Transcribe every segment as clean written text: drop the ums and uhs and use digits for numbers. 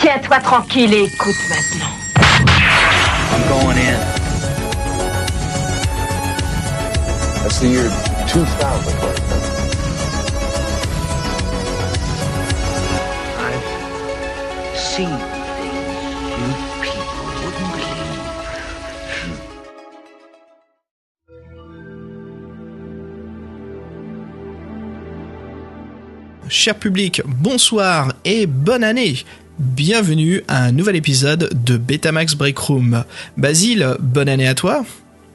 Tiens-toi tranquille et écoute maintenant. I'm going in. That's the year 2000. I've seen things you people wouldn't believe. Cher public, bonsoir et bonne année. Bienvenue à un nouvel épisode de Betamax Break Room. Basile, bonne année à toi.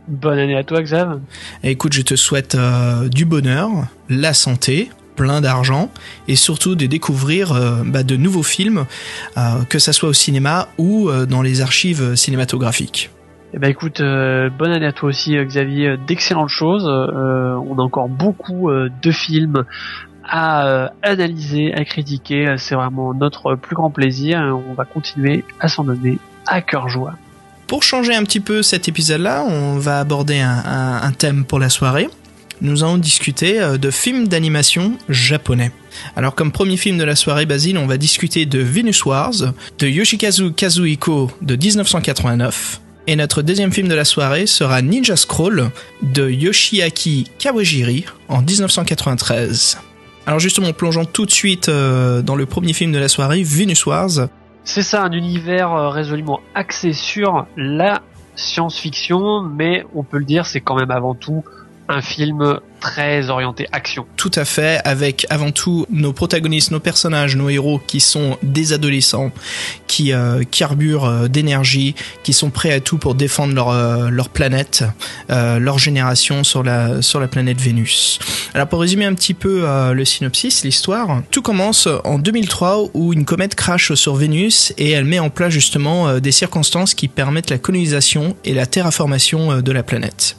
Bonne année à toi, Xav. Écoute, je te souhaite du bonheur, la santé, plein d'argent et surtout de découvrir de nouveaux films, que ça soit au cinéma ou dans les archives cinématographiques. Eh ben écoute, bonne année à toi aussi, Xavier. D'excellentes choses. On a encore beaucoup de films à analyser, à critiquer. C'est vraiment notre plus grand plaisir. On va continuer à s'en donner à cœur joie. Pour changer un petit peu cet épisode-là, on va aborder un thème pour la soirée. Nous allons discuter de films d'animation japonais. Alors comme premier film de la soirée, Basile, on va discuter de Venus Wars, de Yoshikazu Kazuhiko de 1989. Et notre deuxième film de la soirée sera Ninja Scroll de Yoshiaki Kawajiri en 1993. Alors justement, plongeons tout de suite dans le premier film de la soirée, Venus Wars. C'est ça, un univers résolument axé sur la science-fiction, mais on peut le dire, c'est quand même avant tout un film très orienté action. Tout à fait, avec avant tout nos protagonistes, nos personnages, nos héros qui sont des adolescents, qui carburent d'énergie, qui sont prêts à tout pour défendre leur planète, leur génération sur la planète Vénus. Alors pour résumer un petit peu le synopsis, l'histoire, tout commence en 2003 où une comète crache sur Vénus et elle met en place justement des circonstances qui permettent la colonisation et la terraformation de la planète.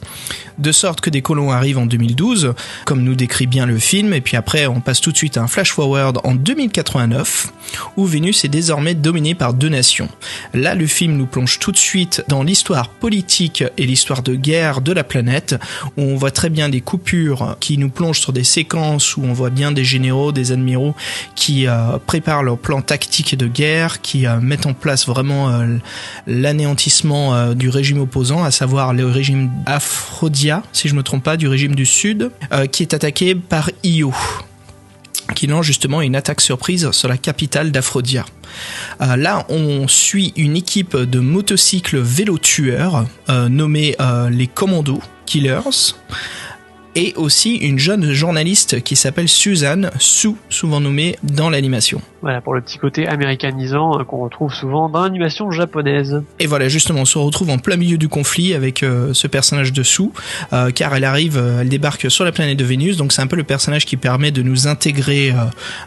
De sorte que des colons arrivent en 2012, comme nous décrit bien le film, et puis après on passe tout de suite à un flash-forward en 2089, où Vénus est désormais dominée par deux nations. Là, le film nous plonge tout de suite dans l'histoire politique et l'histoire de guerre de la planète, où on voit très bien des coupures qui nous plongent sur des séquences où on voit bien des généraux, des admiraux qui préparent leur plan tactique de guerre, qui mettent en place vraiment l'anéantissement du régime opposant, à savoir le régime Aphrodia, si je me trompe pas, du régime du Sud, qui est attaqué par Io, qui lance justement une attaque surprise sur la capitale d'Aphrodia. Là, on suit une équipe de motocycles vélo-tueurs nommés les Commando Killers, et aussi une jeune journaliste qui s'appelle Suzanne, Sue, souvent nommée dans l'animation. Voilà, pour le petit côté américanisant qu'on retrouve souvent dans l'animation japonaise. Et voilà, justement, on se retrouve en plein milieu du conflit avec ce personnage de Sue, car elle débarque sur la planète de Vénus, donc c'est un peu le personnage qui permet de nous intégrer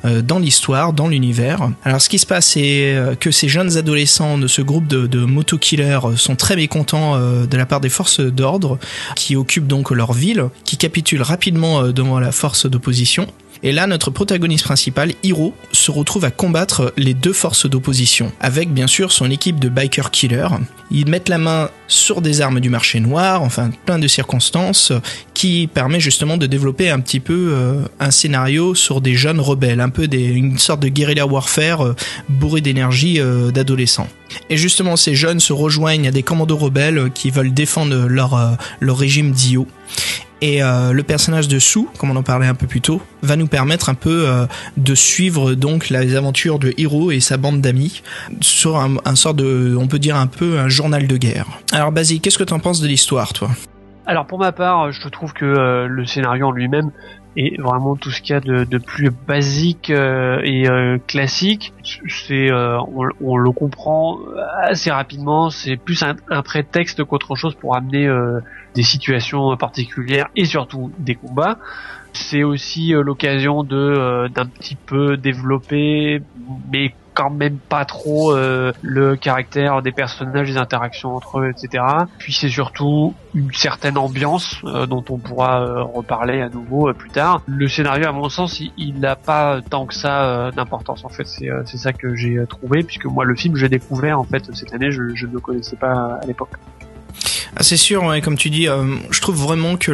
dans l'histoire, dans l'univers. Alors ce qui se passe, c'est que ces jeunes adolescents de ce groupe de moto-killers sont très mécontents de la part des forces d'ordre, qui occupent donc leur ville, qui capitulent rapidement devant la force d'opposition. Et là, notre protagoniste principal, Hiro, se retrouve à combattre les deux forces d'opposition, avec bien sûr son équipe de biker killers. Ils mettent la main sur des armes du marché noir, enfin plein de circonstances, qui permet justement de développer un petit peu un scénario sur des jeunes rebelles, un peu une sorte de guérilla warfare bourré d'énergie d'adolescents. Et justement, ces jeunes se rejoignent à des commandos rebelles qui veulent défendre leur régime d'Io. Et le personnage de Sue, comme on en parlait un peu plus tôt, va nous permettre un peu de suivre donc les aventures de Hiro et sa bande d'amis sur un sort de, on peut dire un peu un journal de guerre. Alors Basile, qu'est-ce que t'en penses de l'histoire, toi ? Alors pour ma part, je trouve que le scénario en lui-même est vraiment tout ce qu'il y a de plus basique et classique. C'est on le comprend assez rapidement. C'est plus un prétexte qu'autre chose pour amener des situations particulières et surtout des combats. C'est aussi l'occasion d'un petit peu développer, mais quand même pas trop le caractère des personnages, les interactions entre eux, etc. Puis c'est surtout une certaine ambiance dont on pourra reparler à nouveau plus tard. Le scénario, à mon sens, il n'a pas tant que ça d'importance. En fait, c'est ça que j'ai trouvé, puisque moi le film, j'ai découvert en fait cette année, je ne le connaissais pas à l'époque. Ah, c'est sûr, ouais, comme tu dis, je trouve vraiment que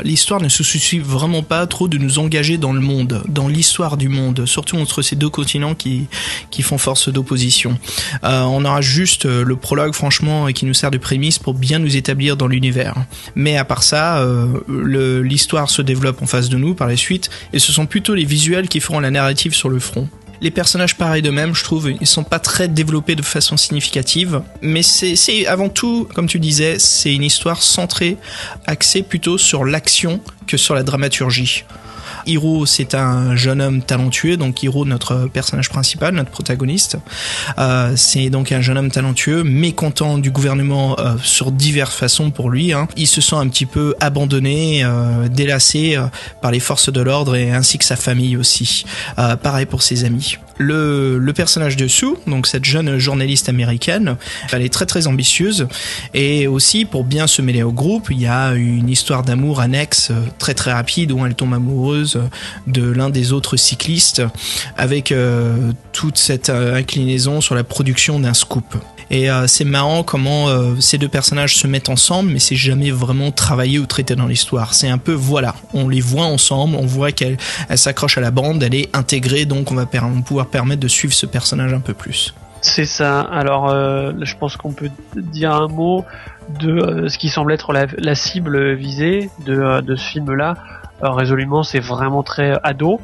l'histoire ne se soucie vraiment pas trop de nous engager dans le monde, dans l'histoire du monde, surtout entre ces deux continents qui font force d'opposition. On aura juste le prologue, franchement, qui nous sert de prémisse pour bien nous établir dans l'univers. Mais à part ça, l'histoire se développe en face de nous par la suite, et ce sont plutôt les visuels qui feront la narrative sur le front. Les personnages, pareil d'eux-mêmes, je trouve, ils sont pas très développés de façon significative, mais c'est avant tout, comme tu disais, c'est une histoire centrée, axée plutôt sur l'action que sur la dramaturgie. Hiro, c'est un jeune homme talentueux, donc Hiro, notre personnage principal, notre protagoniste, c'est donc un jeune homme talentueux, mécontent du gouvernement sur diverses façons pour lui, hein. Il se sent un petit peu abandonné, délaissé par les forces de l'ordre et ainsi que sa famille aussi. Pareil pour ses amis. Le personnage de Sue, donc cette jeune journaliste américaine, elle est très très ambitieuse, et aussi pour bien se mêler au groupe, il y a une histoire d'amour annexe très très rapide où elle tombe amoureuse de l'un des autres cyclistes, avec toute cette inclinaison sur la production d'un scoop. Et c'est marrant comment ces deux personnages se mettent ensemble, mais c'est jamais vraiment travaillé ou traité dans l'histoire. C'est un peu, voilà, on les voit ensemble, on voit qu'elle s'accroche à la bande, elle est intégrée, donc on va pouvoir permettre de suivre ce personnage un peu plus. C'est ça. Alors, je pense qu'on peut dire un mot de ce qui semble être la cible visée de ce film-là. Résolument, c'est vraiment très ado.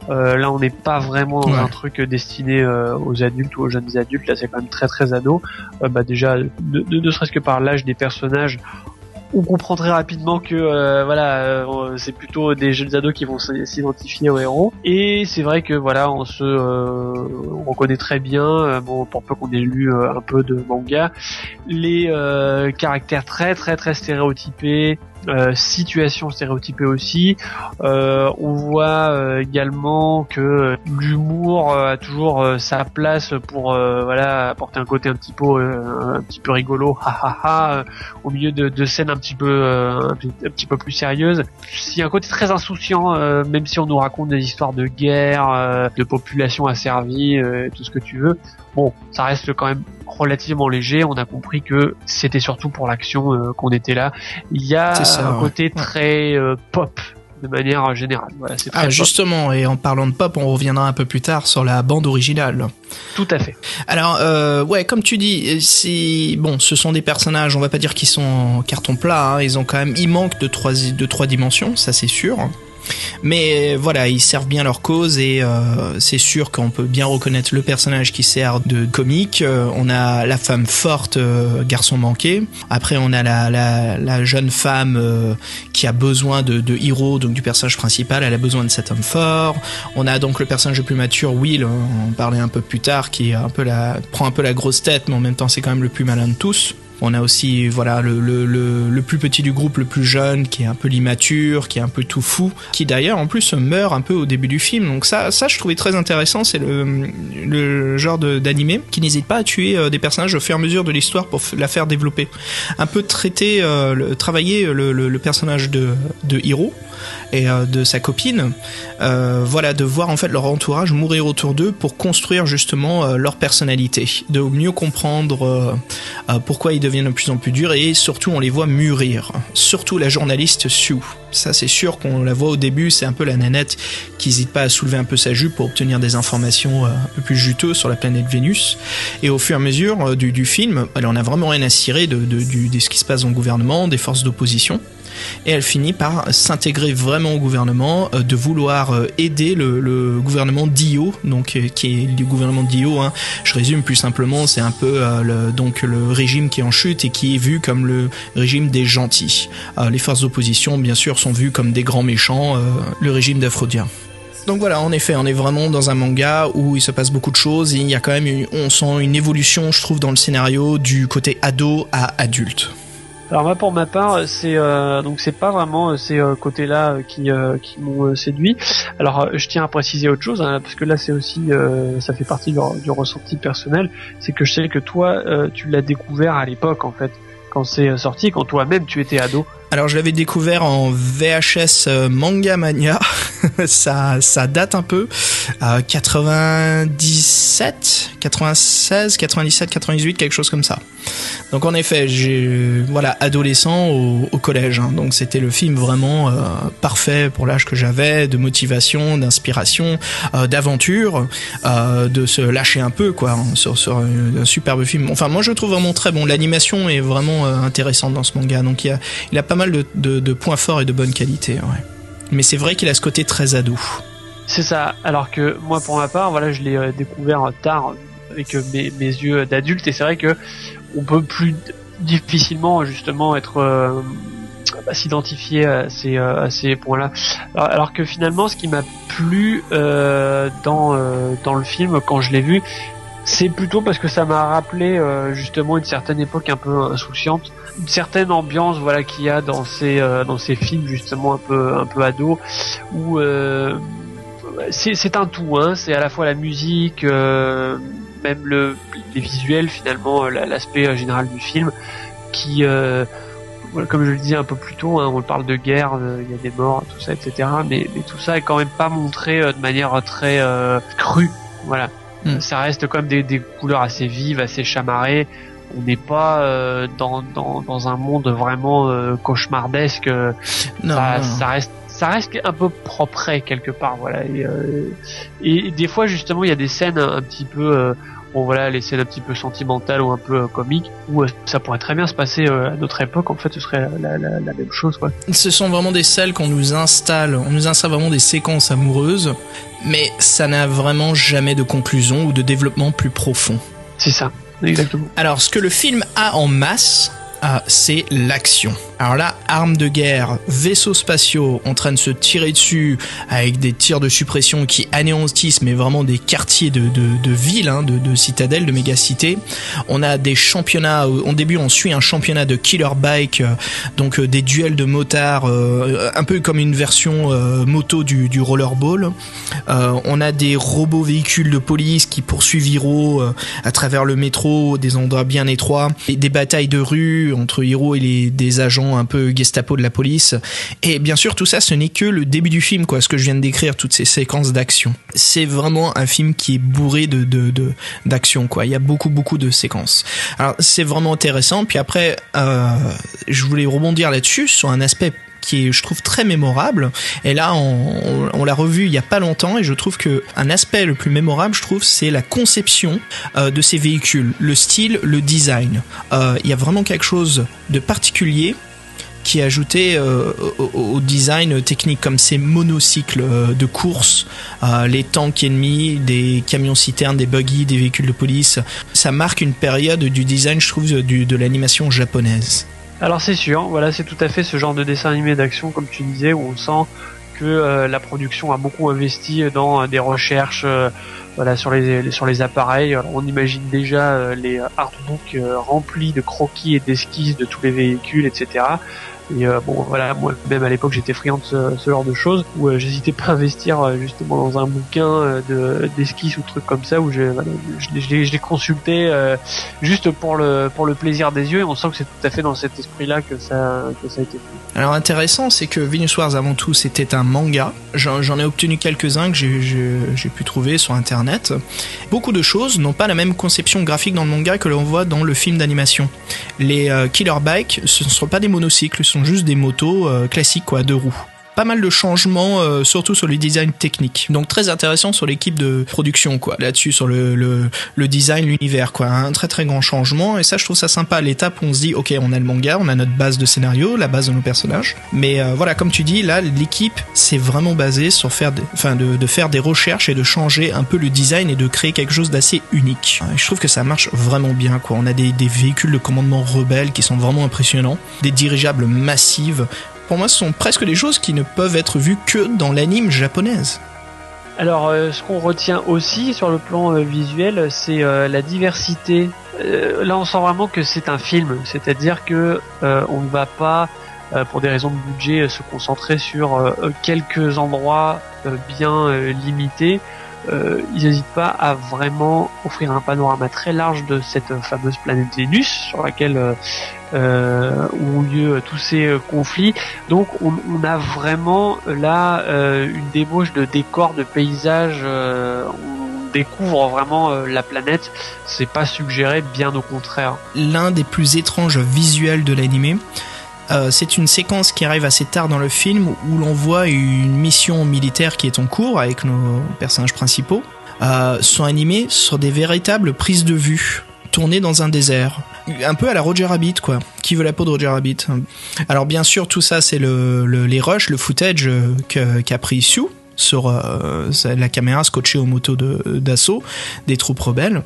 Là, on n'est pas vraiment dans un truc destiné aux adultes ou aux jeunes adultes. Là, c'est quand même très très ado. Déjà, ne serait-ce que par l'âge des personnages, on comprend très rapidement que c'est plutôt des jeunes ados qui vont s'identifier aux héros. Et c'est vrai que voilà, on reconnaît très bien, pour peu qu'on ait lu un peu de manga, les caractères très très très stéréotypés. Situation stéréotypée aussi. On voit également que l'humour a toujours sa place pour apporter un côté un petit peu rigolo, au milieu de scènes un petit peu plus sérieuses. Il y a un côté très insouciant, même si on nous raconte des histoires de guerre, de population asservie, tout ce que tu veux. Bon, ça reste quand même relativement léger. On a compris que c'était surtout pour l'action qu'on était là. Il y a un côté très pop de manière générale. Voilà, c'est très pop. Justement, et en parlant de pop, on reviendra un peu plus tard sur la bande originale. Tout à fait. Alors, comme tu dis, ce sont des personnages, on va pas dire qu'ils sont en carton plat, hein, ils manquent de trois dimensions, ça c'est sûr. Mais voilà, ils servent bien leur cause et c'est sûr qu'on peut bien reconnaître le personnage qui sert de comique. On a la femme forte, garçon manqué. Après, on a la jeune femme qui a besoin de Hiro, donc du personnage principal. Elle a besoin de cet homme fort. On a donc le personnage le plus mature, Will, on parlait un peu plus tard, qui est prend un peu la grosse tête, mais en même temps c'est quand même le plus malin de tous. On a aussi le plus petit du groupe, le plus jeune, qui est un peu l'immature, qui est un peu tout fou, qui d'ailleurs en plus meurt un peu au début du film. Donc ça je trouvais très intéressant. C'est le genre d'animé qui n'hésite pas à tuer des personnages au fur et à mesure de l'histoire pour la faire développer. Un peu travailler le personnage de Hiro et de sa copine, de voir en fait leur entourage mourir autour d'eux pour construire justement leur personnalité, de mieux comprendre pourquoi ils deviennent de plus en plus durs, et surtout on les voit mûrir, surtout la journaliste Sue. Ça c'est sûr qu'on la voit au début, c'est un peu la nanette qui n'hésite pas à soulever un peu sa jupe pour obtenir des informations un peu plus juteuses sur la planète Vénus, et au fur et à mesure du film, elle en a vraiment rien à cirer de ce qui se passe dans le gouvernement, des forces d'opposition. Et elle finit par s'intégrer vraiment au gouvernement, de vouloir aider le gouvernement d'Io, donc qui est le gouvernement d'Io, hein. Je résume plus simplement, c'est un peu le régime qui est en chute et qui est vu comme le régime des gentils. Les forces d'opposition, bien sûr, sont vues comme des grands méchants, le régime d'Aphrodia. Donc voilà, en effet, on est vraiment dans un manga où il se passe beaucoup de choses, et il y a quand même on sent une évolution, je trouve, dans le scénario du côté ado à adulte. Alors moi, pour ma part, c'est pas vraiment ces côtés-là qui m'ont séduit. Alors je tiens à préciser autre chose, hein, parce que là c'est aussi ça fait partie du ressenti personnel, c'est que je sais que toi tu l'as découvert à l'époque en fait, quand c'est sorti, quand toi-même tu étais ado. Alors je l'avais découvert en VHS Manga Mania, ça date un peu, 97, 96, 97, 98, quelque chose comme ça. Donc en effet, adolescent au collège, hein. Donc c'était le film vraiment parfait pour l'âge que j'avais, de motivation, d'inspiration, d'aventure, de se lâcher un peu quoi, hein, sur un superbe film. Enfin moi je le trouve vraiment très bon, l'animation est vraiment intéressante dans ce manga, donc il a pas mal de points forts et de bonne qualité, ouais. Mais c'est vrai qu'il a ce côté très ado. C'est ça, alors que moi pour ma part, voilà, je l'ai découvert tard avec mes yeux d'adulte, et c'est vrai que on peut plus difficilement justement être s'identifier à ces points-là. Alors que finalement, ce qui m'a plu dans le film quand je l'ai vu, c'est plutôt parce que ça m'a rappelé justement une certaine époque un peu insouciante, une certaine ambiance voilà qu'il y a dans ces films justement un peu ados, où c'est un tout, hein, c'est à la fois la musique, même les visuels finalement, l'aspect général du film qui comme je le disais un peu plus tôt, hein, on parle de guerre, il y a des morts, tout ça, etc. Mais tout ça est quand même pas montré de manière très crue, voilà. Ça reste quand même des couleurs assez vives, assez chamarrées. On n'est pas dans un monde vraiment cauchemardesque. Ça reste un peu propre quelque part, voilà. Et des fois justement il y a des scènes un petit peu les scènes un petit peu sentimentales ou un peu comiques où ça pourrait très bien se passer à notre époque. En fait ce serait la même chose quoi. Ce sont vraiment des salles qu'on nous installe, on nous installe vraiment des séquences amoureuses, mais ça n'a vraiment jamais de conclusion ou de développement plus profond. C'est ça, exactement. Alors ce que le film a en masse, c'est l'action. Alors là, armes de guerre, vaisseaux spatiaux en train de se tirer dessus avec des tirs de suppression qui anéantissent mais vraiment des quartiers de villes, hein, de citadelles, de mégacités. On a des championnats, au début on suit un championnat de killer bike, donc des duels de motards, un peu comme une version moto du rollerball. On a des robots véhicules de police qui poursuivent Hiro à travers le métro, des endroits bien étroits, et des batailles de rue entre Hiro et des agents un peu Gestapo de la police. Et bien sûr tout ça, ce n'est que le début du film quoi, ce que je viens de décrire, toutes ces séquences d'action. C'est vraiment un film qui est bourré d'action quoi. Il y a beaucoup de séquences. Alors c'est vraiment intéressant. Puis après je voulais rebondir là-dessus sur un aspect qui est, je trouve, très mémorable. Et là, on l'a revu il y a pas longtemps, et je trouve que un aspect le plus mémorable, je trouve, c'est la conception de ces véhicules, le style, le design. Il y a vraiment quelque chose de particulier qui est ajouté au design technique, comme ces monocycles de course, les tanks ennemis, des camions citernes, des buggy, des véhicules de police. Ça marque une période du design, je trouve, de l'animation japonaise. Alors c'est sûr, voilà, c'est tout à fait ce genre de dessin animé d'action, comme tu disais, où on sent que la production a beaucoup investi dans des recherches sur les appareils. Alors, on imagine déjà les artbooks remplis de croquis et d'esquisses de tous les véhicules, etc. Et moi même à l'époque j'étais friand de ce genre de choses, où j'hésitais pas à investir justement dans un bouquin d'esquisses ou trucs comme ça, où je les consultais juste pour le plaisir des yeux, et on sent que c'est tout à fait dans cet esprit-là que ça a été fait. Alors intéressant, c'est que Venus Wars avant tout c'était un manga. J'en ai obtenu quelques-uns que j'ai pu trouver sur internet. Beaucoup de choses n'ont pas la même conception graphique dans le manga que l'on voit dans le film d'animation. Les Killer Bike, ce ne sont pas des monocycles, ce sont juste des motos classiques quoi, à deux roues. Pas mal de changements, surtout sur les designs techniques. Donc très intéressant sur l'équipe de production quoi. Là-dessus sur le design, l'univers quoi. Un très très grand changement, et ça je trouve ça sympa. L'étape où on se dit ok, on a le manga, on a notre base de scénario, la base de nos personnages. Mais voilà, comme tu dis, là l'équipe c'est vraiment basé sur de faire des recherches et de changer un peu le design et de créer quelque chose d'assez unique. Et je trouve que ça marche vraiment bien quoi. On a des véhicules de commandement rebelles qui sont vraiment impressionnants, des dirigeables massives. Pour moi, ce sont presque des choses qui ne peuvent être vues que dans l'anime japonaise. Alors, ce qu'on retient aussi sur le plan visuel, c'est la diversité. Là, on sent vraiment que c'est un film, c'est-à-dire que on ne va pas, pour des raisons de budget, se concentrer sur quelques endroits bien limités. ils n'hésitent pas à vraiment offrir un panorama très large de cette fameuse planète Vénus sur laquelle où ont lieu tous ces conflits. Donc on a vraiment là une débauche de décors, de paysages. On découvre vraiment la planète. C'est pas suggéré, bien au contraire. L'un des plus étranges visuels de l'animé, c'est une séquence qui arrive assez tard dans le film où l'on voit une mission militaire qui est en cours avec nos personnages principaux. Sont animés sur des véritables prises de vue tournées dans un désert. Un peu à la Roger Rabbit, quoi. Qui veut la peau de Roger Rabbit? Alors bien sûr, tout ça, c'est les rushs, le footage qu'a pris Sue sur la caméra scotchée aux motos d'assaut des troupes rebelles,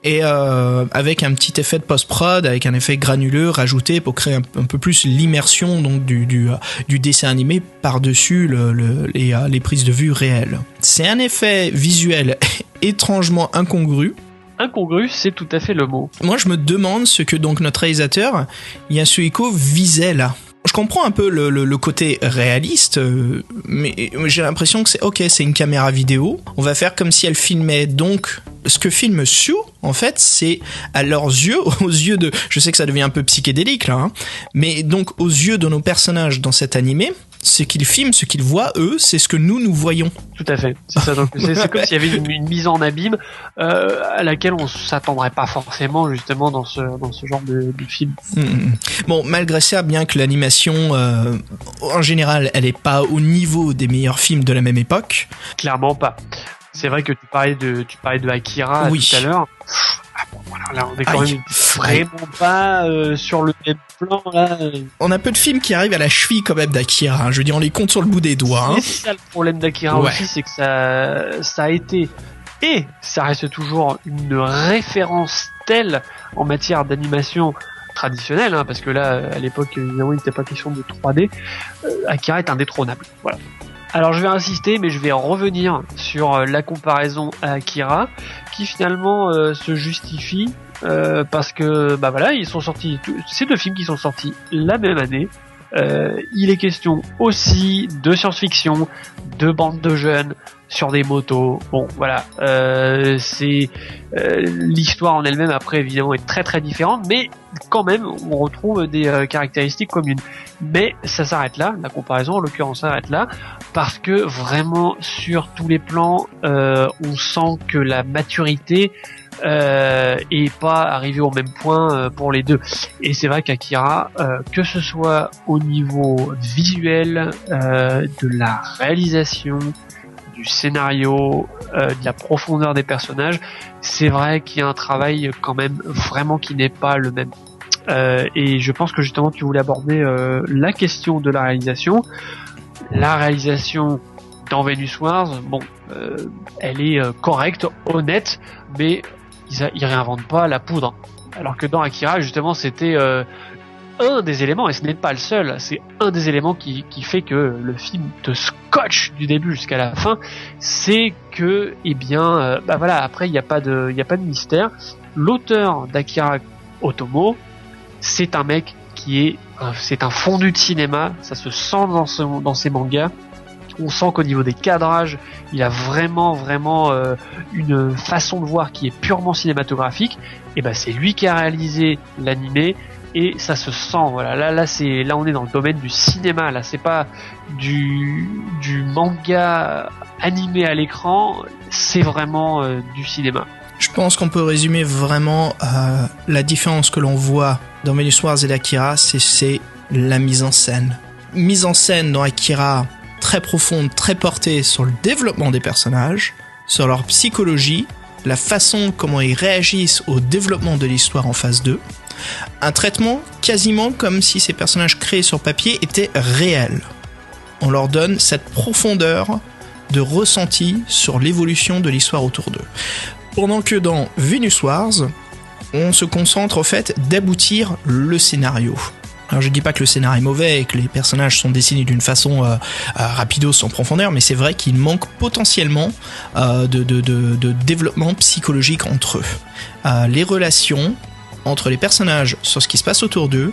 et avec un petit effet de post-prod, avec un effet granuleux rajouté pour créer un peu plus l'immersion donc du dessin animé par-dessus les prises de vue réelles. C'est un effet visuel étrangement incongru. Incongru, c'est tout à fait le mot. Moi, je me demande ce que donc notre réalisateur Yasuhiko visait là. Je comprends un peu le côté réaliste, mais j'ai l'impression que c'est une caméra vidéo. On va faire comme si elle filmait. Donc, ce que filme Sue, en fait, c'est à leurs yeux, aux yeux de... Je sais que ça devient un peu psychédélique, là, hein, mais donc aux yeux de nos personnages dans cet animé, ce qu'ils filment, ce qu'ils voient, eux, c'est ce que nous voyons. Tout à fait, c'est ça. Donc c'est comme s'il y avait une mise en abîme à laquelle on s'attendrait pas forcément justement dans ce genre de film. Bon, malgré ça, bien que l'animation en général, elle est pas au niveau des meilleurs films de la même époque. Clairement pas. C'est vrai que tu parlais de Akira oui. Tout à l'heure. Voilà, là, on est quand même vraiment pas sur le même plan là. On a peu de films qui arrivent à la cheville quand même d'Akira. Hein. Je veux dire, on les compte sur le bout des doigts. Hein. C'est ça le problème d'Akira aussi, c'est que ça a été et ça reste toujours une référence telle en matière d'animation traditionnelle, hein, parce que là, à l'époque, évidemment, il n'était pas question de 3D. Akira est indétrônable. Voilà. Alors je vais insister, mais je vais revenir sur la comparaison à Akira, qui finalement se justifie parce que voilà, ils sont sortis, ces deux films qui sont sortis la même année. Il est question aussi de science-fiction, de bande de jeunes sur des motos. Bon, voilà, c'est l'histoire en elle-même après évidemment est très très différente, mais quand même on retrouve des caractéristiques communes. Mais ça s'arrête là, la comparaison en l'occurrence s'arrête là, parce que vraiment sur tous les plans, on sent que la maturité et pas arrivé au même point pour les deux. Et c'est vrai qu'Akira, que ce soit au niveau visuel, de la réalisation, du scénario, de la profondeur des personnages, c'est vrai qu'il y a un travail quand même vraiment qui n'est pas le même. Et je pense que justement tu voulais aborder la question de la réalisation. La réalisation dans Venus Wars, bon, elle est correcte, honnête, mais ils réinventent pas la poudre. Alors que dans Akira, justement, c'était un des éléments, et ce n'est pas le seul, c'est un des éléments qui fait que le film te scotche du début jusqu'à la fin, c'est que, eh bien, voilà, après il n'y a pas de mystère. L'auteur d'Akira Otomo, c'est un mec c'est un fondu de cinéma, ça se sent dans ses mangas. On sent qu'au niveau des cadrages, il a vraiment une façon de voir qui est purement cinématographique. Et c'est lui qui a réalisé l'animé et ça se sent. Voilà, là on est dans le domaine du cinéma. Là, c'est pas du manga animé à l'écran, c'est vraiment du cinéma. Je pense qu'on peut résumer vraiment la différence que l'on voit dans Venus Wars et d'Akira, c'est la mise en scène. Mise en scène dans Akira très profonde, très portée sur le développement des personnages, sur leur psychologie, la façon comment ils réagissent au développement de l'histoire en phase 2. Un traitement quasiment comme si ces personnages créés sur papier étaient réels. On leur donne cette profondeur de ressenti sur l'évolution de l'histoire autour d'eux. Pendant que dans Venus Wars, on se concentre au fait d'aboutir le scénario. Alors je dis pas que le scénario est mauvais et que les personnages sont dessinés d'une façon rapido, sans profondeur, mais c'est vrai qu'il manque potentiellement de développement psychologique entre eux. Les relations entre les personnages sur ce qui se passe autour d'eux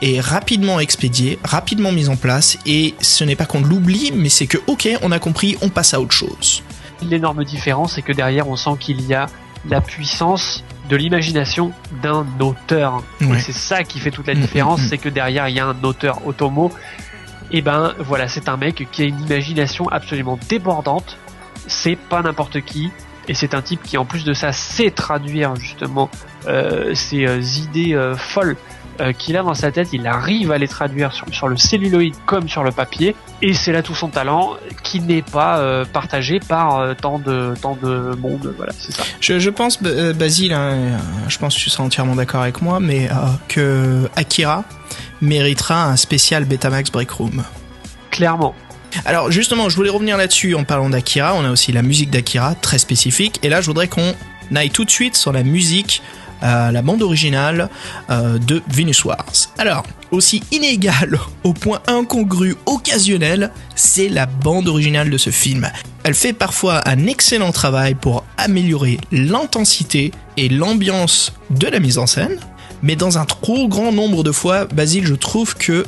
est rapidement expédiée, rapidement mise en place, et ce n'est pas qu'on l'oublie, mais c'est que ok, on a compris, on passe à autre chose. L'énorme différence, c'est que derrière, on sent qu'il y a la puissance de l'imagination d'un auteur. Ouais. Et c'est ça qui fait toute la différence, c'est que derrière, il y a un auteur. Otomo, et ben voilà, c'est un mec qui a une imagination absolument débordante. C'est pas n'importe qui. Et c'est un type qui, en plus de ça, sait traduire justement ces idées folles qu'il a dans sa tête. Il arrive à les traduire sur le celluloïd comme sur le papier. Et c'est là tout son talent, qui n'est pas partagé par tant de monde. Voilà, c'est ça. Je pense, Basile, hein, je pense que tu seras entièrement d'accord avec moi, mais que Akira méritera un spécial Betamax Break Room. Clairement. Alors justement, je voulais revenir là-dessus en parlant d'Akira. On a aussi la musique d'Akira, très spécifique. Et là, je voudrais qu'on aille tout de suite sur la musique, la bande originale de Venus Wars. Alors, aussi inégale au point incongru, occasionnel, c'est la bande originale de ce film. Elle fait parfois un excellent travail pour améliorer l'intensité et l'ambiance de la mise en scène. Mais dans un trop grand nombre de fois, Basile, je trouve que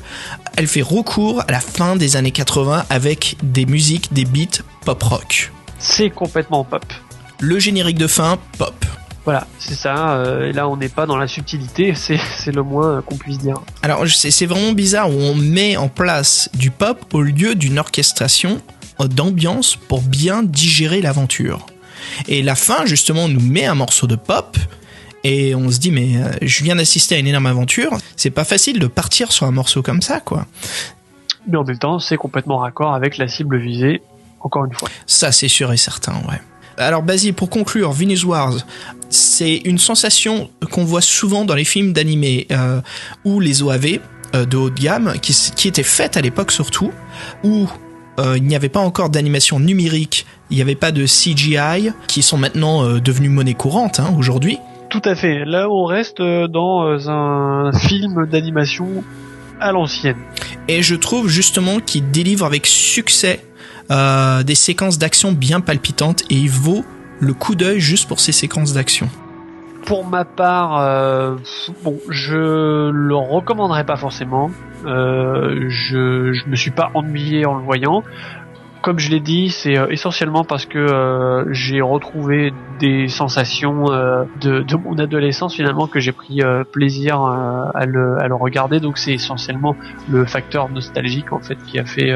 elle fait recours à la fin des années 80 avec des musiques, des beats pop-rock. C'est complètement pop. Le générique de fin, pop. Voilà, c'est ça. Et là, on n'est pas dans la subtilité, c'est le moins qu'on puisse dire. Alors, c'est vraiment bizarre où on met en place du pop au lieu d'une orchestration d'ambiance pour bien digérer l'aventure. Et la fin, justement, nous met un morceau de pop. Et on se dit, mais je viens d'assister à une énorme aventure, c'est pas facile de partir sur un morceau comme ça, quoi. Mais en même temps, c'est complètement raccord avec la cible visée, encore une fois. Ça, c'est sûr et certain, ouais. Alors, Basile, pour conclure, Venus Wars, c'est une sensation qu'on voit souvent dans les films d'animé ou les OAV de haut de gamme, qui étaient faites à l'époque surtout, où il n'y avait pas encore d'animation numérique, il n'y avait pas de CGI, qui sont maintenant devenus monnaie courante aujourd'hui. Tout à fait. Là, on reste dans un film d'animation à l'ancienne. Et je trouve justement qu'il délivre avec succès des séquences d'action bien palpitantes et il vaut le coup d'œil juste pour ces séquences d'action. Pour ma part, bon, je le recommanderais pas forcément. Je me suis pas ennuyé en le voyant. Comme je l'ai dit, c'est essentiellement parce que j'ai retrouvé des sensations de mon adolescence finalement, que j'ai pris plaisir à le regarder. Donc c'est essentiellement le facteur nostalgique en fait qui a fait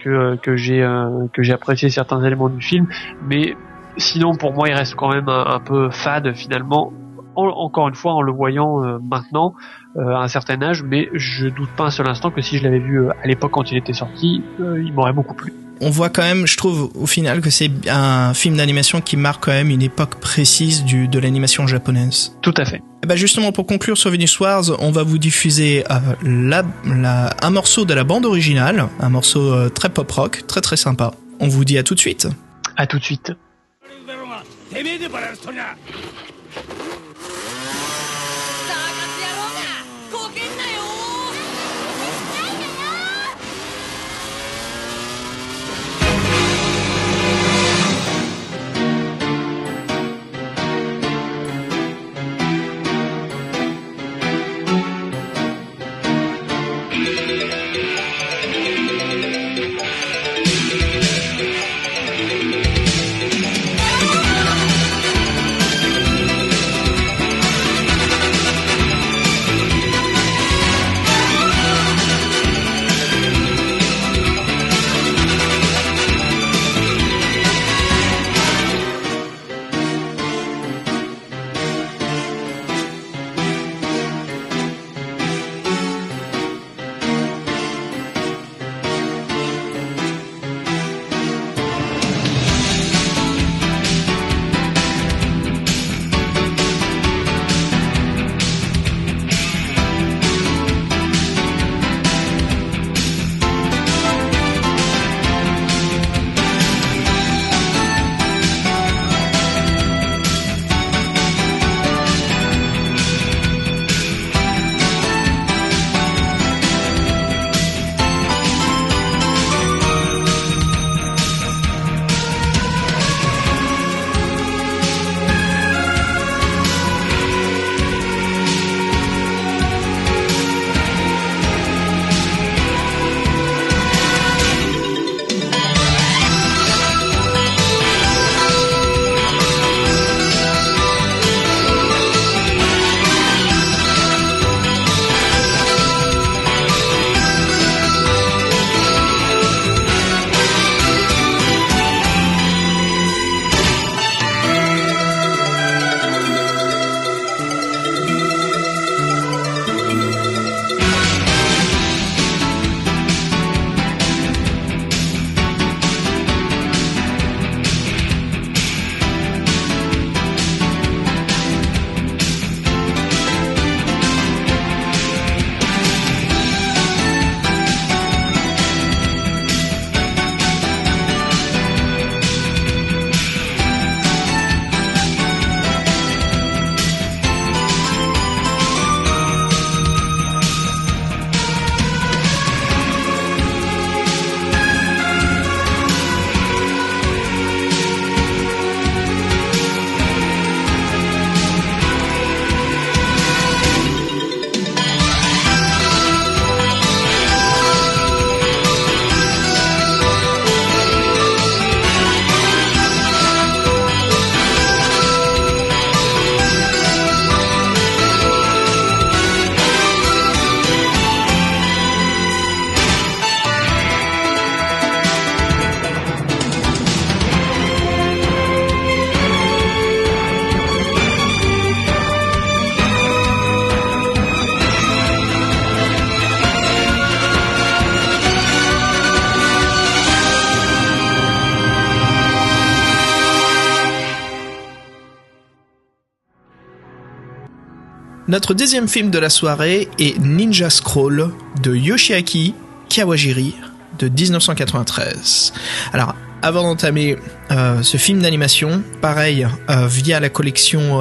que j'ai apprécié certains éléments du film. Mais sinon, pour moi, il reste quand même un peu fade finalement. Encore une fois, en le voyant maintenant à un certain âge, mais je doute pas un seul instant que si je l'avais vu à l'époque quand il était sorti, il m'aurait beaucoup plu. On voit quand même, je trouve au final, que c'est un film d'animation qui marque quand même une époque précise de l'animation japonaise. Tout à fait. Et bah justement, pour conclure sur Venus Wars, on va vous diffuser un morceau de la bande originale, un morceau très pop rock, très très sympa. On vous dit à tout de suite. À tout de suite. Notre deuxième film de la soirée est Ninja Scroll de Yoshiaki Kawajiri de 1993. Alors, avant d'entamer ce film d'animation, pareil, via la collection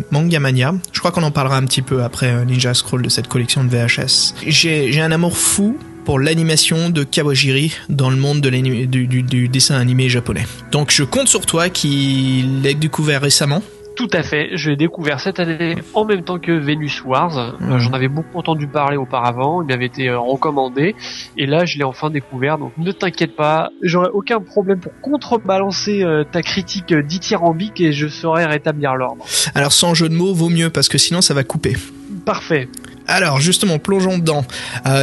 Manga Mania, je crois qu'on en parlera un petit peu après Ninja Scroll de cette collection de VHS. J'ai un amour fou pour l'animation de Kawajiri dans le monde de du dessin animé japonais. Donc je compte sur toi qui l'as découvert récemment. Tout à fait, je l'ai découvert cette année en même temps que Venus Wars. J'en avais beaucoup entendu parler auparavant, il m'avait été recommandé, et là je l'ai enfin découvert, donc ne t'inquiète pas, j'aurai aucun problème pour contrebalancer ta critique dithyrambique et je saurai rétablir l'ordre. Alors sans jeu de mots, vaut mieux parce que sinon ça va couper. Parfait. Alors justement, plongeons dedans.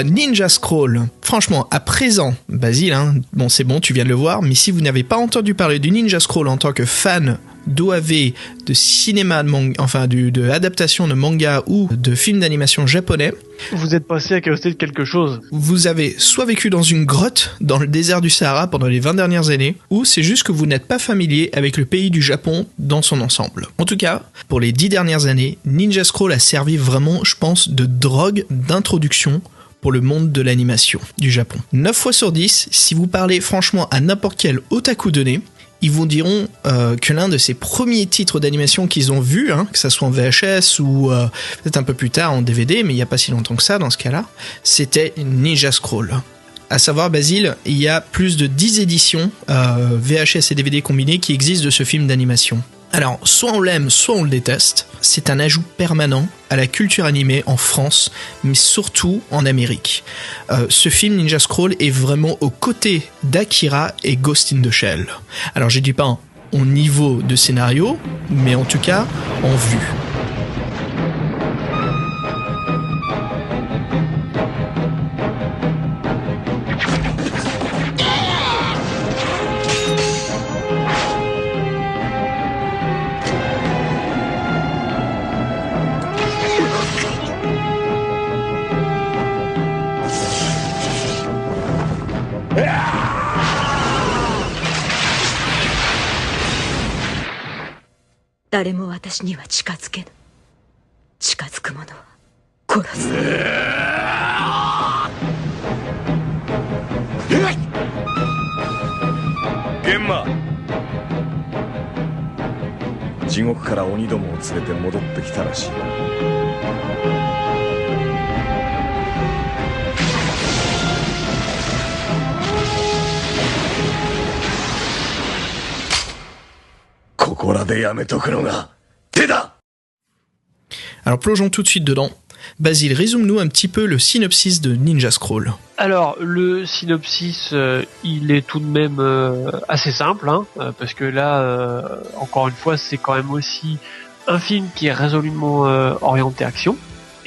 Ninja Scroll. Franchement, à présent, Basile, bon c'est bon, tu viens de le voir, mais si vous n'avez pas entendu parler du Ninja Scroll en tant que fan d'OAV, de cinéma, de adaptation de manga ou de films d'animation japonais, vous êtes passé à côté de quelque chose. Vous avez soit vécu dans une grotte dans le désert du Sahara pendant les 20 dernières années, ou c'est juste que vous n'êtes pas familier avec le pays du Japon dans son ensemble. En tout cas, pour les 10 dernières années, Ninja Scroll a servi vraiment, je pense, de drogue d'introduction pour le monde de l'animation du Japon. 9 fois sur 10, si vous parlez franchement à n'importe quel otaku donné, ils vous diront que l'un de ces premiers titres d'animation qu'ils ont vus, que ça soit en VHS ou peut-être un peu plus tard en DVD, mais il n'y a pas si longtemps que ça dans ce cas-là, c'était Ninja Scroll. À savoir, Basile, il y a plus de 10 éditions VHS et DVD combinés qui existent de ce film d'animation. Alors, soit on l'aime, soit on le déteste. C'est un ajout permanent à la culture animée en France, mais surtout en Amérique. Ce film Ninja Scroll est vraiment aux côtés d'Akira et Ghost in the Shell. Alors, je dis pas au niveau de scénario, mais en tout cas en vue. Genma 地獄から鬼どもを連れて戻ってきたらしい。ここらでやめとくのが手だ。 Alors plongeons tout de suite dedans. Basile, résume-nous un petit peu le synopsis de Ninja Scroll. Alors, le synopsis, il est tout de même assez simple, parce que là, encore une fois, c'est quand même aussi un film qui est résolument orienté action.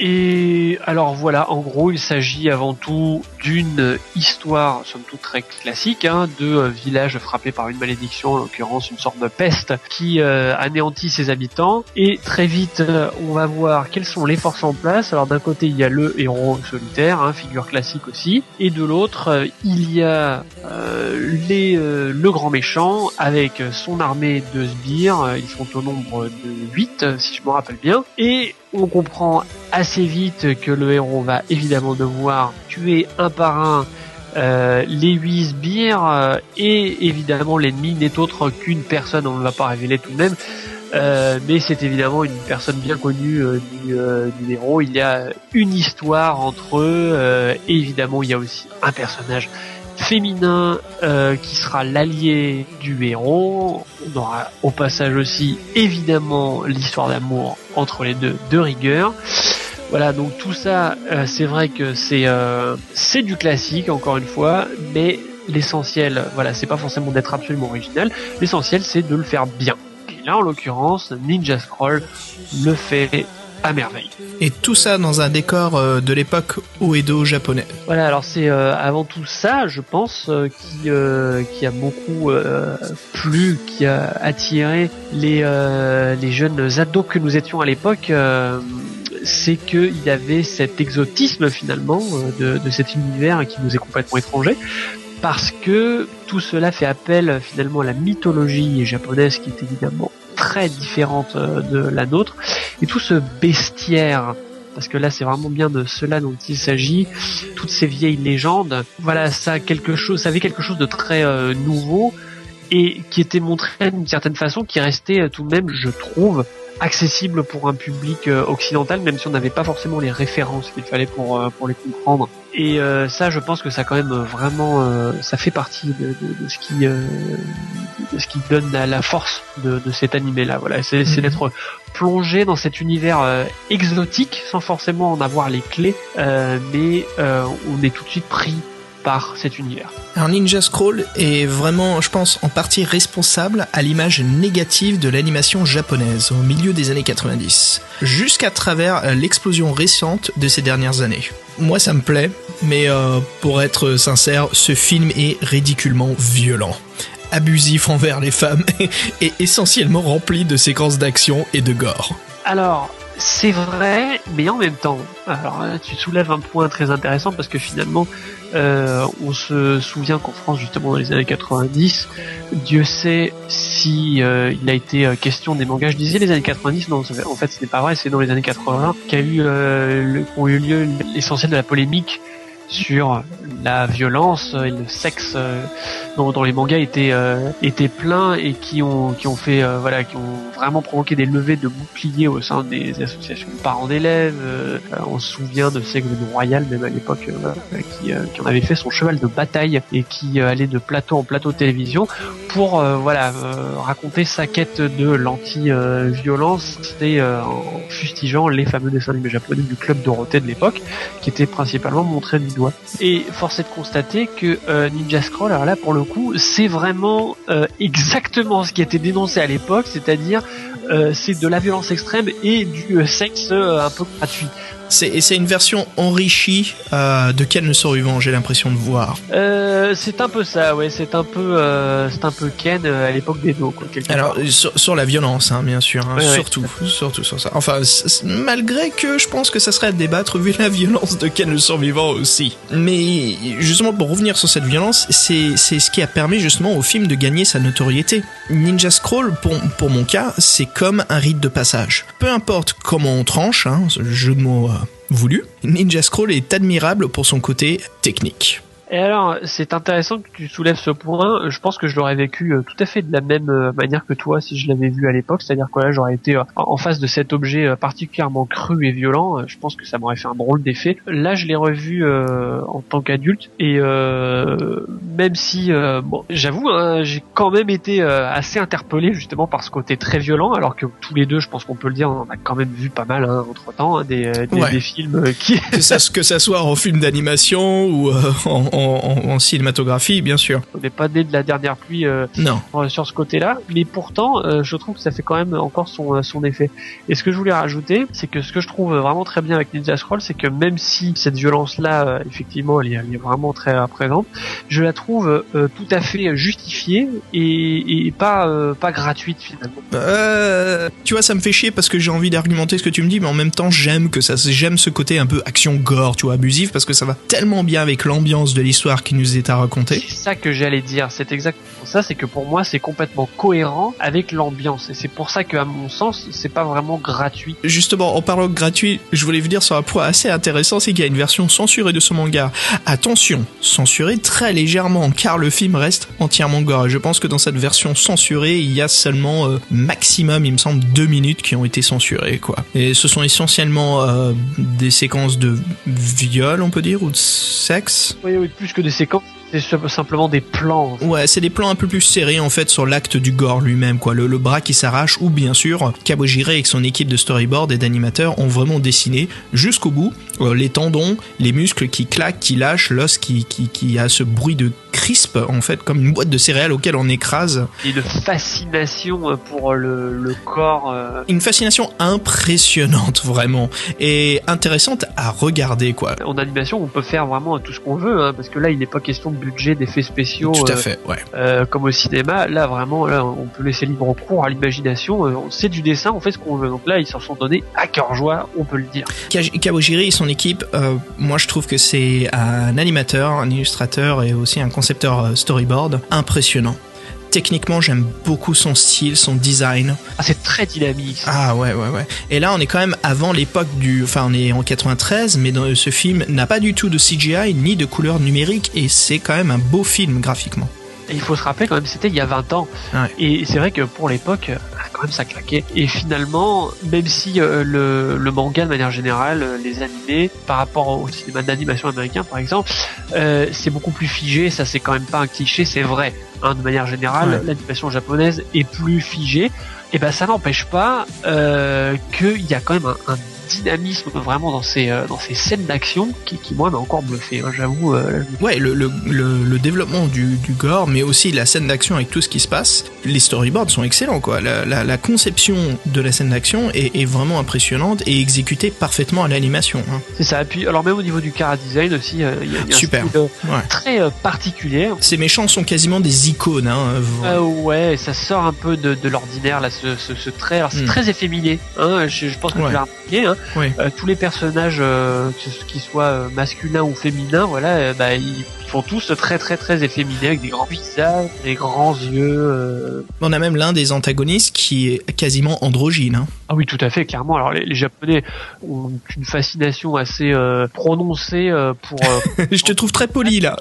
Et alors voilà, en gros, il s'agit avant tout d'une histoire, somme toute très classique, de village frappé par une malédiction, en l'occurrence une sorte de peste qui anéantit ses habitants. Et très vite, on va voir quelles sont les forces en place. Alors d'un côté, il y a le héros solitaire, figure classique aussi, et de l'autre, il y a le grand méchant avec son armée de sbires. Ils sont au nombre de 8, si je me rappelle bien. Et on comprend assez vite que le héros va évidemment devoir tuer un par un les 8 sbires, et évidemment l'ennemi n'est autre qu'une personne, on ne va pas révéler tout de même, mais c'est évidemment une personne bien connue du héros. Il y a une histoire entre eux, et évidemment il y a aussi un personnage féminin qui sera l'allié du héros. On aura au passage aussi évidemment l'histoire d'amour entre les deux de rigueur. Voilà, donc tout ça, c'est vrai que c'est du classique encore une fois, mais l'essentiel, voilà, c'est pas forcément d'être absolument original, l'essentiel c'est de le faire bien. Et là en l'occurrence, Ninja Scroll le fait à merveille. Et tout ça dans un décor de l'époque Uedo japonais. Voilà, alors c'est avant tout ça, je pense, qui a beaucoup plu, qui a attiré les jeunes ados que nous étions à l'époque. C'est qu'il y avait cet exotisme finalement de cet univers qui nous est complètement étranger, parce que tout cela fait appel finalement à la mythologie japonaise, qui est évidemment très différente de la nôtre, et tout ce bestiaire, parce que là c'est vraiment bien de cela dont il s'agit, toutes ces vieilles légendes, voilà, ça avait quelque chose de très nouveau, et qui était montré d'une certaine façon, qui restait tout de même, je trouve, accessible pour un public occidental, même si on n'avait pas forcément les références qu'il fallait pour les comprendre. Et ça, je pense que ça quand même vraiment, ça fait partie de ce qui donne la force de cet animé-là. Voilà, c'est d'être plongé dans cet univers exotique sans forcément en avoir les clés, mais on est tout de suite pris par cet univers. Alors Ninja Scroll est vraiment, je pense, en partie responsable à l'image négative de l'animation japonaise au milieu des années 90, jusqu'à travers l'explosion récente de ces dernières années. Moi ça me plaît, mais pour être sincère, ce film est ridiculement violent, abusif envers les femmes et essentiellement rempli de séquences d'action et de gore. Alors, c'est vrai, mais en même temps, alors tu soulèves un point très intéressant, parce que finalement, on se souvient qu'en France, justement dans les années 90, Dieu sait si il a été question des mangas. Je disais les années 90, non, en fait ce n'est pas vrai, c'est dans les années 80 qu'ont eu lieu l'essentiel de la polémique sur la violence et le sexe dont les mangas étaient pleins, et qui ont vraiment provoqué des levées de boucliers au sein des associations de parents d'élèves. On se souvient de Ségolène Royal, même à l'époque, qui en avait fait son cheval de bataille, et qui allait de plateau en plateau de télévision pour raconter sa quête de l'anti-violence, en fustigeant les fameux dessins animés japonais du Club Dorothée de l'époque, qui étaient principalement montrés du doigt. Et force est de constater que Ninja Scroll, alors là pour le coup, c'est vraiment exactement ce qui a été dénoncé à l'époque, c'est-à-dire c'est de la violence extrême et du sexe un peu gratuit. C'est une version enrichie de Ken le survivant, j'ai l'impression de voir. C'est un peu ça, ouais. C'est un peu Ken à l'époque des dos, quoi. Alors sur la violence, hein, bien sûr, hein, ouais, surtout sur ça. Enfin, malgré que je pense que ça serait à débattre vu la violence de Ken le survivant aussi. Mais justement, pour revenir sur cette violence, c'est ce qui a permis justement au film de gagner sa notoriété. Ninja Scroll, pour mon cas, c'est comme un rite de passage. Peu importe comment on tranche, hein, ce jeu de mots voulu, Ninja Scroll est admirable pour son côté technique. Et alors, c'est intéressant que tu soulèves ce point. Je pense que je l'aurais vécu tout à fait de la même manière que toi si je l'avais vu à l'époque. C'est-à-dire que là, j'aurais été en face de cet objet particulièrement cru et violent. Je pense que ça m'aurait fait un drôle d'effet. Là, je l'ai revu en tant qu'adulte. Et même si, j'avoue, hein, j'ai quand même été assez interpellé justement par ce côté très violent. Alors que tous les deux, je pense qu'on peut le dire, on a quand même vu pas mal entre-temps, hein, des films qui... que ça soit en film d'animation ou en cinématographie, bien sûr. On n'est pas né de la dernière pluie sur ce côté-là, mais pourtant, je trouve que ça fait quand même encore son effet. Et ce que je voulais rajouter, c'est que ce que je trouve vraiment très bien avec Ninja Scroll, c'est que même si cette violence-là, effectivement, elle est vraiment très présente, je la trouve tout à fait justifiée et pas gratuite finalement. Tu vois, ça me fait chier parce que j'ai envie d'argumenter ce que tu me dis, mais en même temps, j'aime ce côté un peu action gore, tu vois, abusif, parce que ça va tellement bien avec l'ambiance de l'histoire qui nous est à raconter. C'est ça que j'allais dire, c'est exactement ça, c'est que pour moi c'est complètement cohérent avec l'ambiance, et c'est pour ça que à mon sens c'est pas vraiment gratuit. Justement, en parlant de gratuit, je voulais vous dire sur un point assez intéressant, c'est qu'il y a une version censurée de ce manga. Attention, censurée très légèrement, car le film reste entièrement gore. Je pense que dans cette version censurée, il y a seulement maximum, il me semble, 2 minutes qui ont été censurées, quoi. Et ce sont essentiellement des séquences de viol, on peut dire, ou de sexe. Oui, plus que des séquences, c'est simplement des plans. Ouais, c'est des plans un peu plus serrés en fait sur l'acte du gore lui-même, quoi. Le bras qui s'arrache, ou bien sûr, Kabojire avec son équipe de storyboard et d'animateurs ont vraiment dessiné jusqu'au bout les tendons, les muscles qui claquent, qui lâchent, l'os qui a ce bruit de crisp en fait, comme une boîte de céréales auquel on écrase. Et de fascination pour le corps. Une fascination impressionnante vraiment, et intéressante à regarder, quoi. En animation, on peut faire vraiment tout ce qu'on veut, hein, parce que là, il n'est pas question de budget, d'effets spéciaux. Tout à fait, ouais. Comme au cinéma, là vraiment, là, on peut laisser libre cours à l'imagination. C'est du dessin, on fait ce qu'on veut. Donc là, ils s'en sont donnés à cœur joie, on peut le dire. Kabojire et son équipe, moi je trouve que c'est un animateur, un illustrateur et aussi un concepteur storyboard impressionnant. Techniquement, j'aime beaucoup son style, son design. Ah, c'est très dynamique. Ah ouais. Et là, on est quand même avant l'époque enfin, on est en 93, mais ce film n'a pas du tout de CGI ni de couleur numérique, et c'est quand même un beau film graphiquement. Et il faut se rappeler quand même, c'était il y a 20 ans. Ouais. Et c'est vrai que pour l'époque, quand même ça claquait. Et finalement, même si le manga de manière générale, les animés, par rapport au cinéma d'animation américain par exemple, c'est beaucoup plus figé, ça c'est quand même pas un cliché, c'est vrai. Hein, de manière générale, l'animation japonaise est plus figée. Et ben ça n'empêche pas qu'il y a quand même un dynamisme vraiment dans ces scènes d'action qui moi m'a encore bluffé, hein, j'avoue. Ouais, le développement du gore, mais aussi la scène d'action avec tout ce qui se passe. Les storyboards sont excellents, quoi. La conception de la scène d'action est vraiment impressionnante et exécutée parfaitement à l'animation. Hein. C'est ça. Et puis alors même au niveau du chara design aussi, il y a un super style très particulier. Ces méchants sont quasiment des icônes. Hein, ouais, ça sort un peu de l'ordinaire là, ce trait. Alors c'est très efféminé. Hein, je pense que tu l'as remarqué. Hein. Oui. Tous les personnages, qu'ils soient masculins ou féminins, voilà, ils font tous très très très efféminés avec des grands visages, des grands yeux. On a même l'un des antagonistes qui est quasiment androgyne. Hein. Ah oui, tout à fait, clairement. Alors les Japonais ont une fascination assez prononcée pour. Je te trouve très poli là.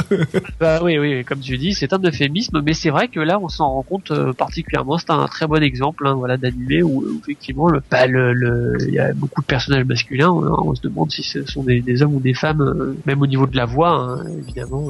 Oui, comme tu dis, c'est un euphémisme, mais c'est vrai que là on s'en rend compte particulièrement. C'est un très bon exemple, hein, voilà, d'animé où effectivement il y a beaucoup de personnages masculins. On se demande si ce sont des hommes ou des femmes, même au niveau de la voix, hein, évidemment.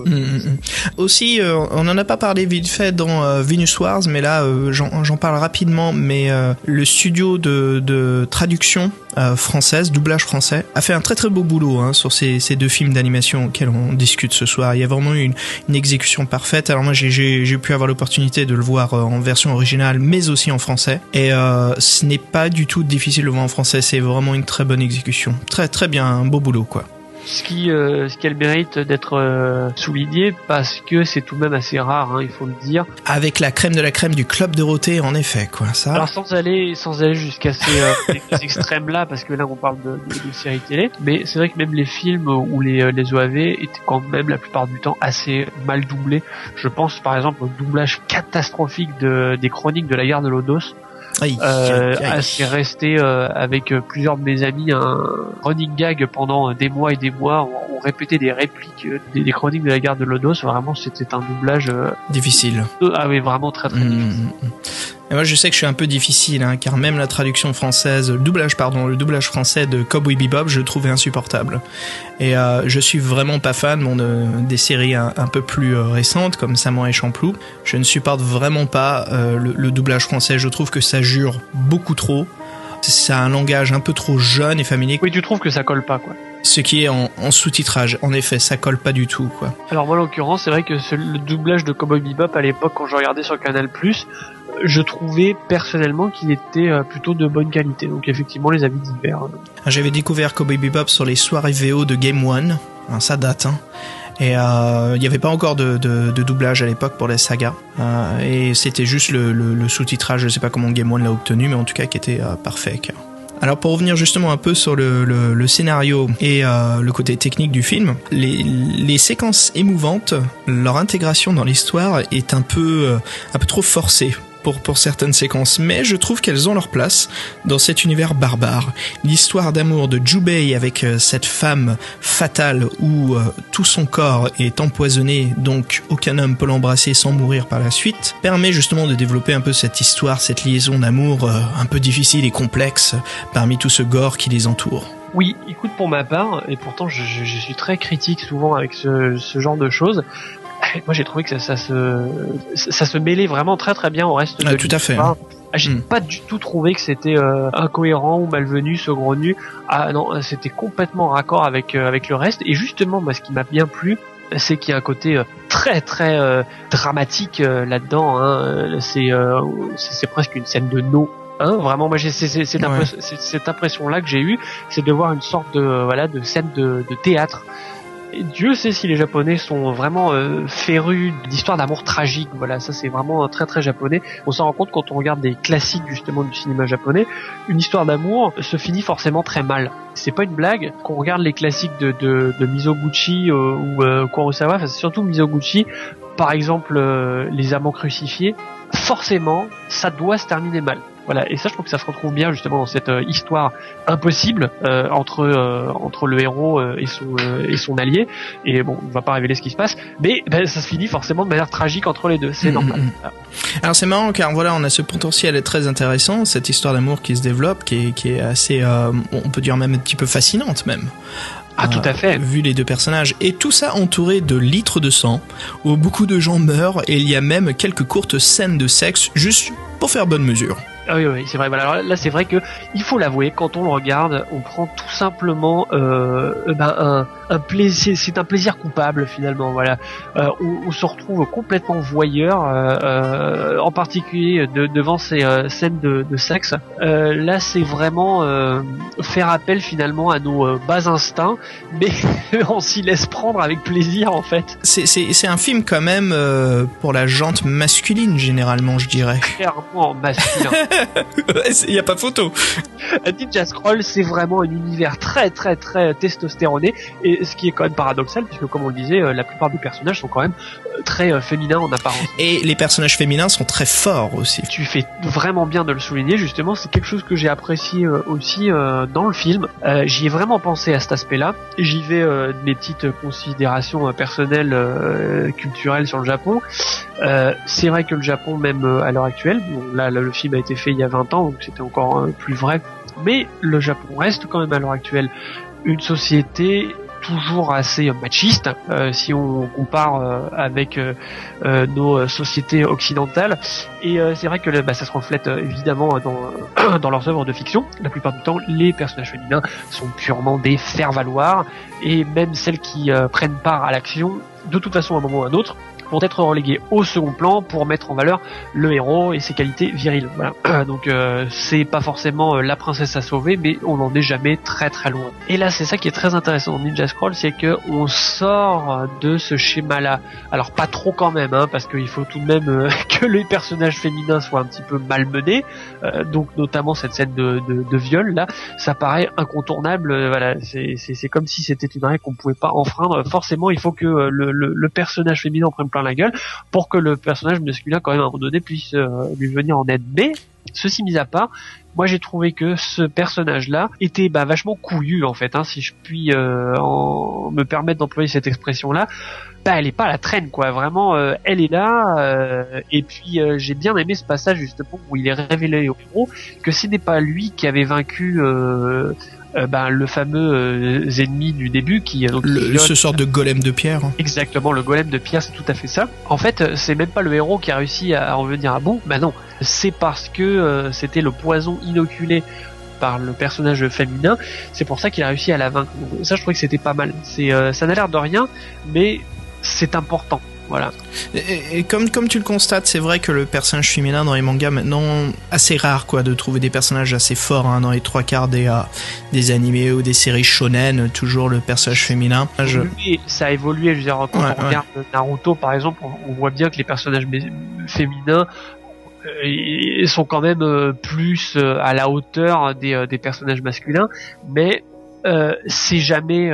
Aussi, on en a pas parlé vite fait dans Venus Wars, mais là j'en parle rapidement. Mais le studio de traduction française, doublage français, a fait un très très beau boulot, hein, sur ces deux films d'animation auxquels on discute ce soir. Il y a vraiment eu une exécution parfaite. Alors moi j'ai pu avoir l'opportunité de le voir en version originale, mais aussi en français. Et ce n'est pas du tout difficile de le voir en français. C'est vraiment une très bonne exécution. Très très bien, un beau boulot, quoi. Ce qui a le mérite d'être souligné parce que c'est tout de même assez rare, hein, il faut le dire. Avec la crème de la crème du Club Dorothée, en effet, quoi. Ça. Alors sans aller jusqu'à ces extrêmes là, parce que là on parle de séries télé, mais c'est vrai que même les films ou les OAV étaient quand même la plupart du temps assez mal doublés. Je pense par exemple au doublage catastrophique des Chroniques de la guerre de Lodos. C'est resté avec plusieurs de mes amis un running gag pendant des mois et des mois. On répétait des répliques des Chroniques de la guerre de Lodos. Vraiment, c'était un doublage difficile. Ah oui, vraiment très très difficile. Et moi, je sais que je suis un peu difficile, hein, car même la traduction française, le doublage français de Cowboy Bebop, je le trouvais insupportable. Et je suis vraiment pas fan des séries un peu plus récentes, comme Samurai Champloo. Je ne supporte vraiment pas le doublage français. Je trouve que ça jure beaucoup trop. C'est un langage un peu trop jeune et familier. Oui, tu trouves que ça colle pas, quoi. Ce qui est en sous-titrage. En effet, ça colle pas du tout, quoi. Alors moi, en l'occurrence, c'est vrai que le doublage de Cowboy Bebop à l'époque, quand je regardais sur Canal+, je trouvais personnellement qu'il était plutôt de bonne qualité. Donc effectivement, les avis divers. J'avais découvert Cowboy Bebop sur les soirées VO de Game One. Ça date, hein. Et il n'y avait pas encore de doublage à l'époque pour la saga. Et c'était juste le sous-titrage, je sais pas comment Game One l'a obtenu, mais en tout cas qui était parfait. Alors pour revenir justement un peu sur le scénario et le côté technique du film, les séquences émouvantes, leur intégration dans l'histoire est un peu trop forcée pour certaines séquences, mais je trouve qu'elles ont leur place dans cet univers barbare. L'histoire d'amour de Jubei avec cette femme fatale où tout son corps est empoisonné, donc aucun homme peut l'embrasser sans mourir par la suite, permet justement de développer un peu cette histoire, cette liaison d'amour un peu difficile et complexe parmi tout ce gore qui les entoure. Oui, écoute, pour ma part, et pourtant je suis très critique souvent avec ce genre de choses, moi j'ai trouvé que ça se mêlait vraiment très très bien au reste de tout à fait. J'ai pas du tout trouvé que c'était incohérent ou malvenu, saugrenu. Ah non, c'était complètement raccord avec le reste. Et justement, moi, ce qui m'a bien plu, c'est qu'il y a un côté très très dramatique là-dedans. Hein. C'est presque une scène de no. Hein, vraiment, moi j'ai cette impression-là que j'ai eue, c'est de voir une sorte de scène de théâtre. Et Dieu sait si les Japonais sont vraiment férus d'histoires d'amour tragique. Voilà, ça c'est vraiment très très japonais. On s'en rend compte quand on regarde des classiques justement du cinéma japonais. Une histoire d'amour se finit forcément très mal. C'est pas une blague. Quand on regarde les classiques de Mizoguchi ou Kurosawa, enfin, c'est surtout Mizoguchi, par exemple les amants crucifiés, forcément ça doit se terminer mal. Voilà, et ça je trouve que ça se retrouve bien justement dans cette histoire impossible entre le héros et son allié. Et bon, on va pas révéler ce qui se passe, mais ça se finit forcément de manière tragique entre les deux, c'est normal. Alors c'est marrant car voilà, on a ce potentiel très intéressant, cette histoire d'amour qui se développe, qui est assez, on peut dire même un petit peu fascinante même. Ah, tout à fait. Vu les deux personnages. Et tout ça entouré de litres de sang, où beaucoup de gens meurent, et il y a même quelques courtes scènes de sexe, juste pour faire bonne mesure. Ah oui, c'est vrai. Voilà. Alors là, c'est vrai que il faut l'avouer, quand on le regarde, on prend tout simplement un plaisir. C'est un plaisir coupable finalement. Voilà, on se retrouve complètement voyeur, en particulier devant ces scènes de sexe. Là, c'est vraiment faire appel finalement à nos bas instincts, mais on s'y laisse prendre avec plaisir en fait. C'est un film quand même pour la jante masculine généralement, je dirais. Clairement masculin. Il y a pas photo. Ninja Scroll, c'est vraiment un univers très très très testostéroné, et ce qui est quand même paradoxal puisque comme on le disait, la plupart des personnages sont quand même très féminins en apparence. Et les personnages féminins sont très forts aussi. Tu fais vraiment bien de le souligner, justement, c'est quelque chose que j'ai apprécié aussi dans le film. J'y ai vraiment pensé à cet aspect-là. J'y vais de mes petites considérations personnelles, culturelles sur le Japon. C'est vrai que le Japon, même à l'heure actuelle, bon, là le film a été fait il y a 20 ans, donc c'était encore plus vrai, mais le Japon reste quand même à l'heure actuelle une société toujours assez machiste, si on compare avec nos sociétés occidentales, et c'est vrai que ça se reflète évidemment dans leurs œuvres de fiction. La plupart du temps, les personnages féminins sont purement des faire-valoir, et même celles qui prennent part à l'action, de toute façon à un moment ou à un autre, vont être relégués au second plan pour mettre en valeur le héros et ses qualités viriles. Voilà. Donc c'est pas forcément la princesse à sauver, mais on n'en est jamais très très loin. Et là, c'est ça qui est très intéressant dans Ninja Scroll, c'est que on sort de ce schéma-là. Alors pas trop quand même, parce qu'il faut tout de même que les personnages féminins soient un petit peu malmenés. Donc notamment cette scène de viol là, ça paraît incontournable. Voilà, c'est comme si c'était une règle qu'on pouvait pas enfreindre. Forcément, il faut que le personnage féminin en prenne plein la gueule pour que le personnage masculin quand même à un moment donné puisse lui venir en aide. Mais ceci mis à part, moi j'ai trouvé que ce personnage là était vachement couillu en fait, si je puis me permettre d'employer cette expression là. Elle est pas à la traîne quoi, vraiment elle est là, et puis j'ai bien aimé ce passage justement où il est révélé au héros que ce n'est pas lui qui avait vaincu le fameux ennemi du début qui donc ce sort de golem de pierre. Exactement, le golem de pierre, c'est tout à fait ça. En fait, c'est même pas le héros qui a réussi à revenir à bout. Non, c'est parce que c'était le poison inoculé par le personnage féminin. C'est pour ça qu'il a réussi à la vaincre. Donc, ça, je trouvais que c'était pas mal. Ça n'a l'air de rien, mais c'est important. Voilà. Et comme tu le constates, c'est vrai que le personnage féminin dans les mangas maintenant, assez rare quoi de trouver des personnages assez forts dans les trois quarts des animés ou des séries shonen, toujours le personnage féminin. Ça a évolué, je veux dire, quand on regarde Naruto par exemple, on voit bien que les personnages féminins ils sont quand même plus à la hauteur des personnages masculins, mais c'est jamais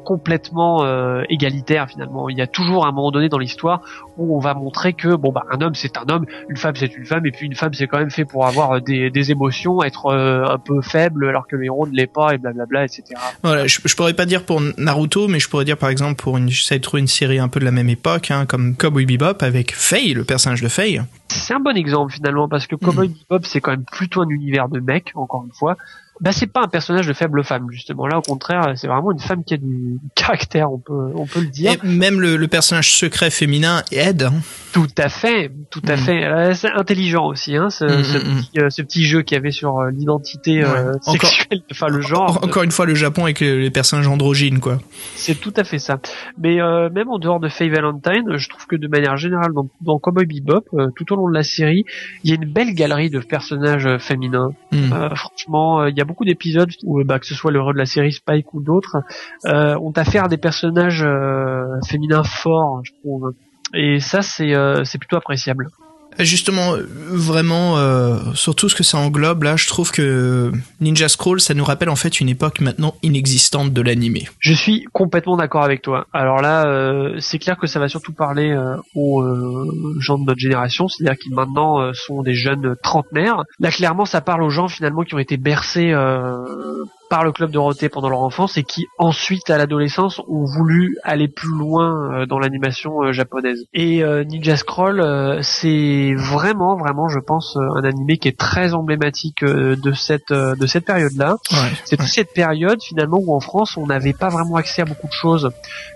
complètement égalitaire finalement. Il y a toujours un moment donné dans l'histoire où on va montrer que un homme c'est un homme, une femme c'est une femme, et puis une femme c'est quand même fait pour avoir des émotions, être un peu faible alors que le héros ne l'est pas, et blablabla, etc. Voilà, je pourrais pas dire pour Naruto, mais je pourrais dire par exemple pour j'essaie de trouver une série un peu de la même époque, comme Cowboy Bebop avec Faye, le personnage de Faye. C'est un bon exemple finalement parce que Cowboy Bebop c'est quand même plutôt un univers de mecs, encore une fois. C'est pas un personnage de faible femme justement, là au contraire c'est vraiment une femme qui a du caractère, on peut le dire. Et même le personnage secret féminin aide. Tout à fait. C'est intelligent aussi, ce petit jeu qu'il y avait sur l'identité sexuelle, enfin le genre. Encore une fois le Japon avec les personnages androgynes quoi. C'est tout à fait ça. Mais même en dehors de Faye Valentine, je trouve que de manière générale dans Cowboy Bebop, tout au long de la série, il y a une belle galerie de personnages féminins. Franchement, il y a beaucoup d'épisodes où que ce soit le héros de la série Spike ou d'autres ont affaire à des personnages féminins forts, je trouve. Et ça c'est plutôt appréciable. Justement, vraiment, sur tout ce que ça englobe, là, je trouve que Ninja Scroll, ça nous rappelle en fait une époque maintenant inexistante de l'animé. Je suis complètement d'accord avec toi. Alors là, c'est clair que ça va surtout parler aux gens de notre génération, c'est-à-dire qui maintenant sont des jeunes trentenaires. Là, clairement, ça parle aux gens finalement qui ont été bercés par le Club Dorothée pendant leur enfance et qui ensuite à l'adolescence ont voulu aller plus loin dans l'animation japonaise. Et Ninja Scroll, c'est vraiment je pense un animé qui est très emblématique de cette période-là. Ouais, c'est toute cette période finalement où en France on n'avait pas vraiment accès à beaucoup de choses.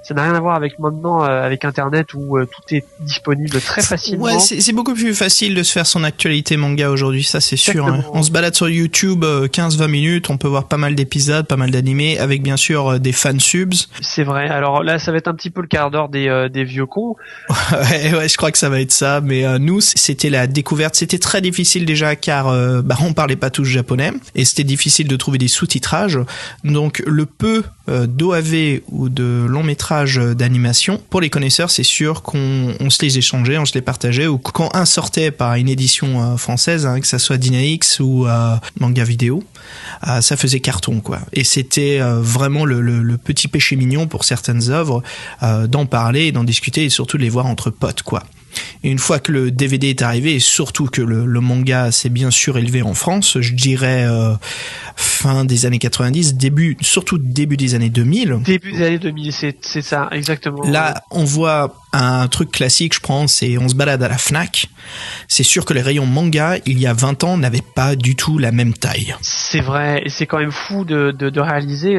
Ça n'a rien à voir avec maintenant avec Internet où tout est disponible très facilement. Ouais, c'est beaucoup plus facile de se faire son actualité manga aujourd'hui, ça c'est sûr. Hein. On se balade sur YouTube 15-20 minutes, on peut voir pas mal d'épisodes, pas mal d'animés, avec bien sûr des fansubs. C'est vrai. Alors là, ça va être un petit peu le quart d'heure des vieux cons. ouais, je crois que ça va être ça. Mais nous, c'était la découverte. C'était très difficile déjà car on parlait pas tous japonais et c'était difficile de trouver des sous-titrages. Donc le peu d'OAV ou de long métrage d'animation, pour les connaisseurs, c'est sûr qu'on se les échangeait, on se les partageait, ou quand un sortait par une édition française, hein, que ça soit Dynamix ou Manga Vidéo, ça faisait carton, quoi. Et c'était vraiment le petit péché mignon pour certaines œuvres d'en parler et d'en discuter et surtout de les voir entre potes, quoi. Et une fois que le DVD est arrivé et surtout que le manga s'est bien sûr élevé en France, je dirais fin des années 90, surtout début des années 2000. Début des années 2000, c'est ça, exactement. Là, on voit un truc classique, je pense, c'est on se balade à la Fnac. C'est sûr que les rayons manga, il y a 20 ans, n'avaient pas du tout la même taille. C'est vrai, et c'est quand même fou de réaliser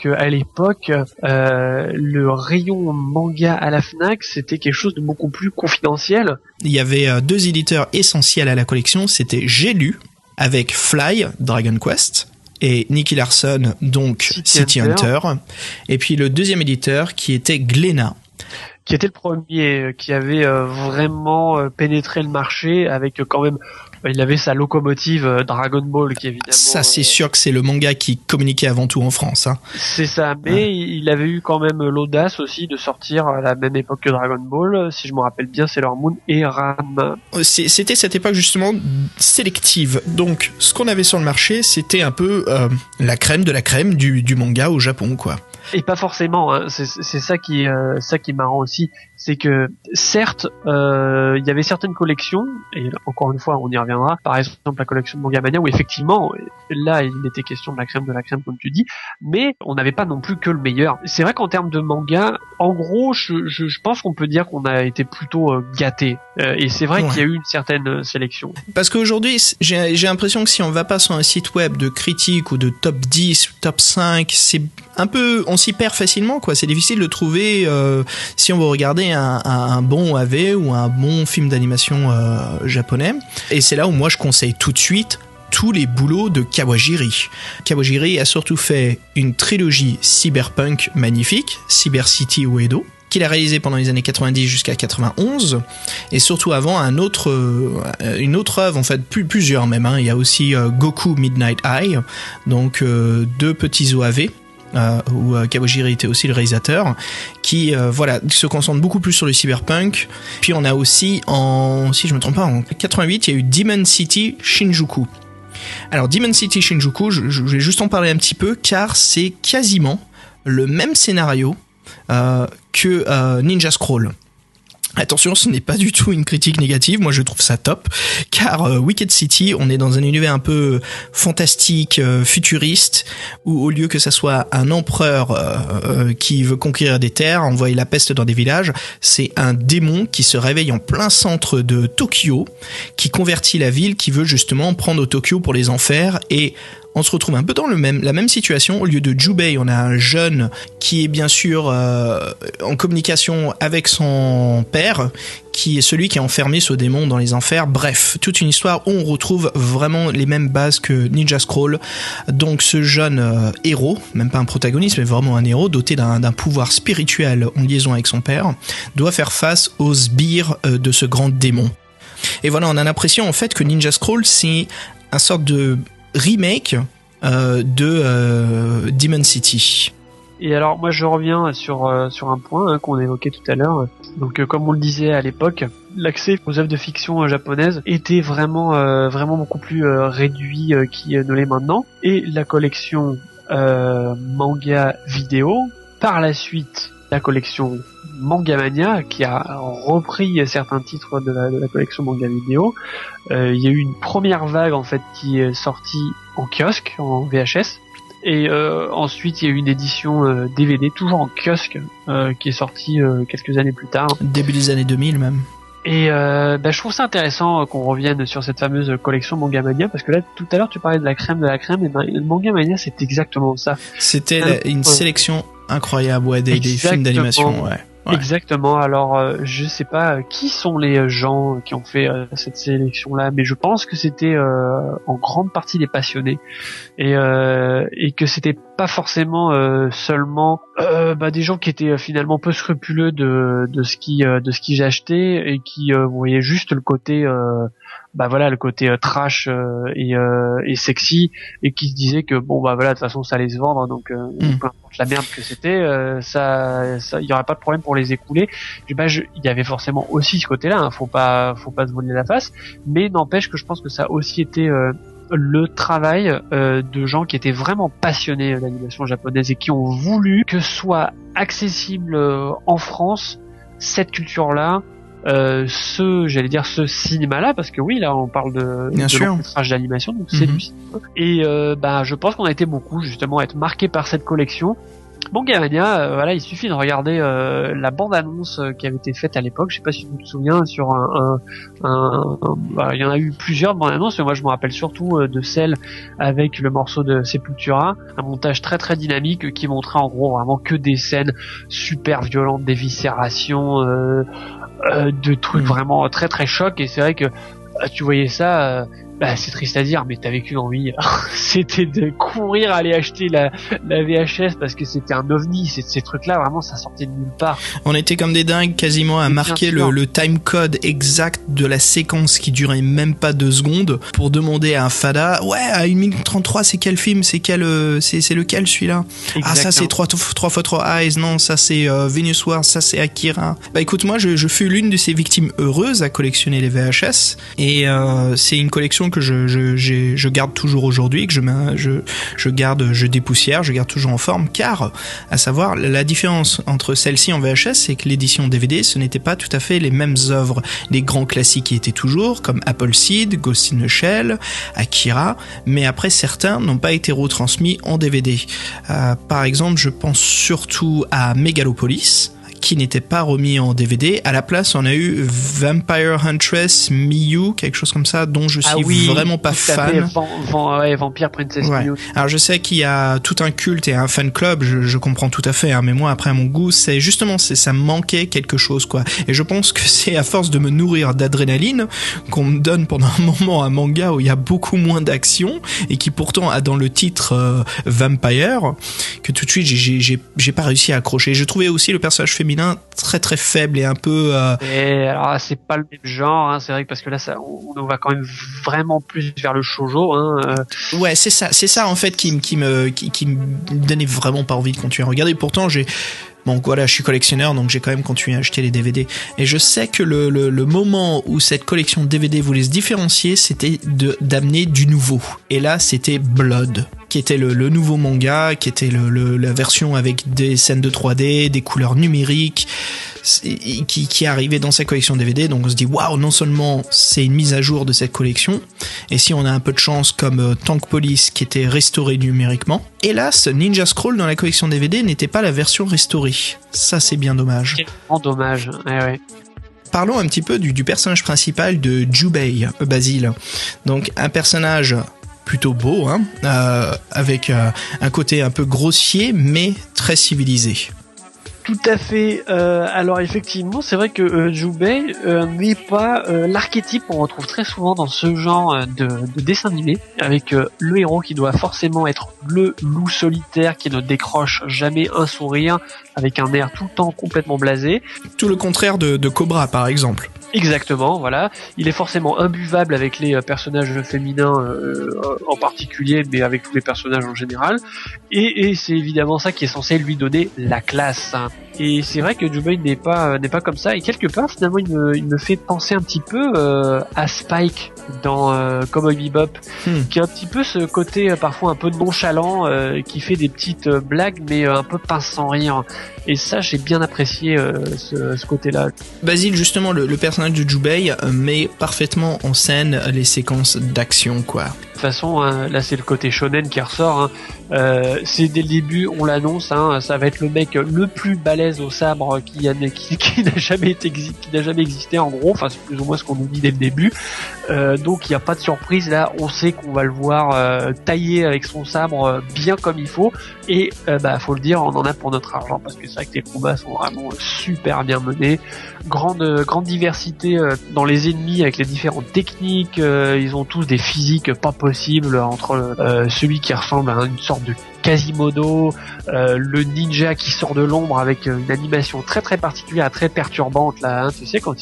que à l'époque, le rayon manga à la Fnac, c'était quelque chose de beaucoup plus confidentiel. Il y avait deux éditeurs essentiels à la collection, c'était J'ai lu, avec Fly, Dragon Quest, et Nicky Larson, donc City Hunter. Et puis le deuxième éditeur qui était Glénat, qui était le premier qui avait vraiment pénétré le marché avec quand même il avait sa locomotive Dragon Ball qui évidemment ça c'est sûr que c'est le manga qui communiquait avant tout en France, hein. C'est ça, mais il avait eu quand même l'audace aussi de sortir à la même époque que Dragon Ball, si je me rappelle bien, Sailor Moon et Ranma. C'était cette époque justement sélective, donc ce qu'on avait sur le marché c'était un peu la crème de la crème du manga au Japon, quoi. Et pas forcément, hein. C'est ça qui est marrant aussi, c'est que certes il y avait certaines collections, et encore une fois on y reviendra, par exemple la collection de Manga Mania où effectivement là il était question de la crème comme tu dis, mais on n'avait pas non plus que le meilleur. C'est vrai qu'en termes de manga, en gros je pense qu'on peut dire qu'on a été plutôt gâté, et c'est vrai qu'il y a eu une certaine sélection. Parce qu'aujourd'hui j'ai l'impression que si on va pas sur un site web de critique ou de top 10, top 5, c'est un peu, on s'y perd facilement, quoi. C'est difficile de trouver si on veut regarder un bon AV ou un bon film d'animation japonais. Et c'est là où moi je conseille tout de suite tous les boulots de Kawajiri. Kawajiri a surtout fait une trilogie cyberpunk magnifique, Cyber City Uedo, qu'il a réalisé pendant les années 90 jusqu'à 91, et surtout avant une autre œuvre, en fait plusieurs même, hein. Il y a aussi Goku Midnight Eye, donc deux petits OAV, où Kawajiri était aussi le réalisateur, qui se concentre beaucoup plus sur le cyberpunk. Puis on a aussi si je me trompe pas, en 88 il y a eu Demon City Shinjuku. Alors Demon City Shinjuku, je vais juste en parler un petit peu car c'est quasiment le même scénario que Ninja Scroll. Attention, ce n'est pas du tout une critique négative, moi je trouve ça top, car Wicked City, on est dans un univers un peu fantastique, futuriste, où au lieu que ça soit un empereur qui veut conquérir des terres, envoyer la peste dans des villages, c'est un démon qui se réveille en plein centre de Tokyo, qui convertit la ville, qui veut justement prendre Tokyo pour les enfers, et on se retrouve un peu dans la même situation. Au lieu de Jubei, on a un jeune qui est bien sûr en communication avec son père, qui est celui qui a enfermé ce démon dans les enfers. Bref, toute une histoire où on retrouve vraiment les mêmes bases que Ninja Scroll. Donc ce jeune héros, même pas un protagoniste, mais vraiment un héros, doté d'un pouvoir spirituel en liaison avec son père, doit faire face aux sbires de ce grand démon. Et voilà, on a l'impression en fait que Ninja Scroll, c'est un sorte de remake de Demon City. Et alors moi je reviens sur un point qu'on évoquait tout à l'heure. Donc comme on le disait à l'époque, l'accès aux œuvres de fiction japonaises était vraiment beaucoup plus réduit qu'il ne l'est maintenant. Et la collection manga vidéo, par la suite la collection Mangamania qui a repris certains titres de la collection manga vidéo. Il y a eu une première vague en fait qui est sortie en kiosque, en VHS. Et ensuite, il y a eu une édition DVD, toujours en kiosque, qui est sortie quelques années plus tard. Début des années 2000 même. Et je trouve ça intéressant qu'on revienne sur cette fameuse collection Mangamania, parce que là, tout à l'heure, tu parlais de la crème, et Mangamania, c'est exactement ça. C'était une sélection incroyable, des films d'animation, ouais. Exactement. Alors, je sais pas qui sont les gens qui ont fait cette sélection-là, mais je pense que c'était en grande partie des passionnés et que c'était pas forcément seulement des gens qui étaient finalement peu scrupuleux de ce qu'ils achetaient et qui voyaient juste le côté le côté trash et sexy, et qui se disaient que de toute façon ça allait se vendre, donc peu importe la merde que c'était, ça il y aurait pas de problème pour les écouler. Il y avait forcément aussi ce côté-là, hein, faut pas se voler la face, mais n'empêche que je pense que ça a aussi été le travail de gens qui étaient vraiment passionnés d'animation japonaise et qui ont voulu que soit accessible en France cette culture-là, ce cinéma-là, parce que oui, là on parle de long métrage d'animation, donc c'est du cinéma. Et je pense qu'on a été beaucoup justement à être marqués par cette collection. Mangamania, il suffit de regarder la bande-annonce qui avait été faite à l'époque. Je sais pas si tu te souviens, sur il y en a eu plusieurs bandes-annonces, mais moi je me rappelle surtout de celle avec le morceau de Sepultura, un montage très très dynamique qui montrait en gros vraiment que des scènes super violentes, d'éviscération, de trucs vraiment très très chocs. Et c'est vrai que tu voyais ça, c'est triste à dire, mais t'avais qu'une envie, c'était de courir aller acheter la VHS, parce que c'était un ovni. Ces trucs-là, vraiment, ça sortait de nulle part. On était comme des dingues quasiment à marquer le time code exact de la séquence qui durait même pas 2 secondes pour demander à un fada, à 1 minute 33, c'est quel film, c'est lequel celui-là? Exactement. Ah, ça c'est 3x3 Eyes, non, ça c'est Venus Wars, ça c'est Akira. Écoute, moi je fus l'une de ces victimes heureuses à collectionner les VHS, et c'est une collection que je garde toujours aujourd'hui, que je garde, je dépoussière, je garde toujours en forme, car à savoir la différence entre celle-ci en VHS, c'est que l'édition DVD, ce n'était pas tout à fait les mêmes œuvres. Les grands classiques y étaient toujours, comme Appleseed, Ghost in the Shell, Akira, mais après certains n'ont pas été retransmis en DVD. Par exemple, je pense surtout à Megalopolis, qui n'était pas remis en DVD. À la place, on a eu Vampire Huntress Miyu, quelque chose comme ça, dont je suis vraiment pas fan. Vampire Princess Miyu. Alors je sais qu'il y a tout un culte et un fan club, je comprends tout à fait, hein, mais moi après à mon goût, ça manquait quelque chose, quoi. Et je pense que c'est à force de me nourrir d'adrénaline qu'on me donne pendant un moment un manga où il y a beaucoup moins d'action et qui pourtant a dans le titre Vampire, que tout de suite j'ai pas réussi à accrocher. Je trouvais aussi le personnage féminin très très faible et un peu et alors c'est pas le même genre, hein, c'est vrai que parce que là on va quand même vraiment plus vers le shoujo, hein. Ouais, c'est ça en fait qui me donnait vraiment pas envie de continuer à regarder. Pourtant je suis collectionneur, donc j'ai quand même continué à acheter les DVD. Et je sais que le moment où cette collection de DVD voulait se différencier, c'était d'amener du nouveau. Et là, c'était Blood, qui était le nouveau manga, qui était la version avec des scènes de 3D, des couleurs numériques, qui arrivait dans sa collection DVD. Donc on se dit waouh, non seulement c'est une mise à jour de cette collection, et si on a un peu de chance comme Tank Police qui était restauré numériquement. Hélas, Ninja Scroll dans la collection DVD n'était pas la version restaurée. Ça c'est bien dommage. C'est vraiment dommage. Ouais. Parlons un petit peu du personnage principal de Jubei, Basile. Donc un personnage plutôt beau, hein, avec un côté un peu grossier mais très civilisé. Tout à fait. Alors effectivement, c'est vrai que Jubei n'est pas l'archétype qu'on retrouve très souvent dans ce genre de dessin animé, avec le héros qui doit forcément être le loup solitaire qui ne décroche jamais un sourire, avec un air tout le temps complètement blasé. Tout le contraire de Cobra, par exemple. Exactement, voilà. Il est forcément imbuvable avec les personnages féminins en particulier, mais avec tous les personnages en général. Et c'est évidemment ça qui est censé lui donner la classe. Hein. Et c'est vrai que Jubei n'est pas comme ça. Et quelque part, finalement, il me fait penser un petit peu à Spike dans Cowboy Bebop, qui a un petit peu ce côté parfois un peu nonchalant, qui fait des petites blagues, mais un peu pince sans rire. Et ça, j'ai bien apprécié ce côté-là. Basile, justement, le personnage de Jubei met parfaitement en scène les séquences d'action, quoi. De toute façon, hein, là c'est le côté shonen qui ressort. Hein. C'est dès le début, on l'annonce. Hein, ça va être le mec le plus balèze au sabre qui n'a jamais existé en gros. Enfin, c'est plus ou moins ce qu'on nous dit dès le début. Donc il n'y a pas de surprise là. On sait qu'on va le voir tailler avec son sabre bien comme il faut. Et faut le dire, on en a pour notre argent parce que c'est vrai que les combats sont vraiment super bien menés. Grande diversité dans les ennemis avec les différentes techniques. Ils ont tous des physiques pas possibles entre celui qui ressemble à une sorte de Quasimodo, le ninja qui sort de l'ombre avec une animation très très particulière, très perturbante là. Hein, tu sais quand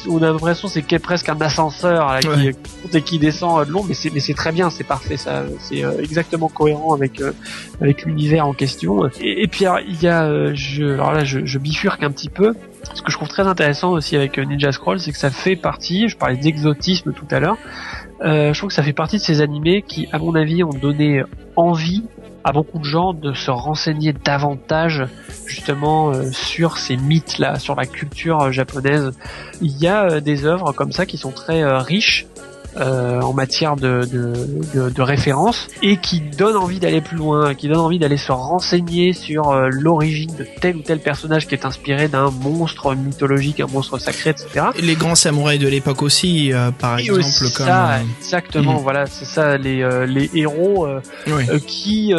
on a l'impression c'est presque un ascenseur là, qui monte et qui descend de l'ombre, mais c'est très bien, c'est parfait, ça, c'est exactement cohérent avec l'univers en question. Et puis alors, il y a, je bifurque un petit peu. Ce que je trouve très intéressant aussi avec Ninja Scroll, c'est que ça fait partie, je parlais d'exotisme tout à l'heure, je trouve que ça fait partie de ces animés qui, à mon avis, ont donné envie à beaucoup de gens de se renseigner davantage justement sur ces mythes-là, sur la culture japonaise. Il y a des œuvres comme ça qui sont très riches en matière de référence et qui donnent envie d'aller plus loin, qui donnent envie d'aller se renseigner sur l'origine de tel ou tel personnage qui est inspiré d'un monstre mythologique, un monstre sacré, etc. Et les grands samouraïs de l'époque aussi, par exemple, aussi comme ça, exactement, voilà, c'est ça, les héros qui,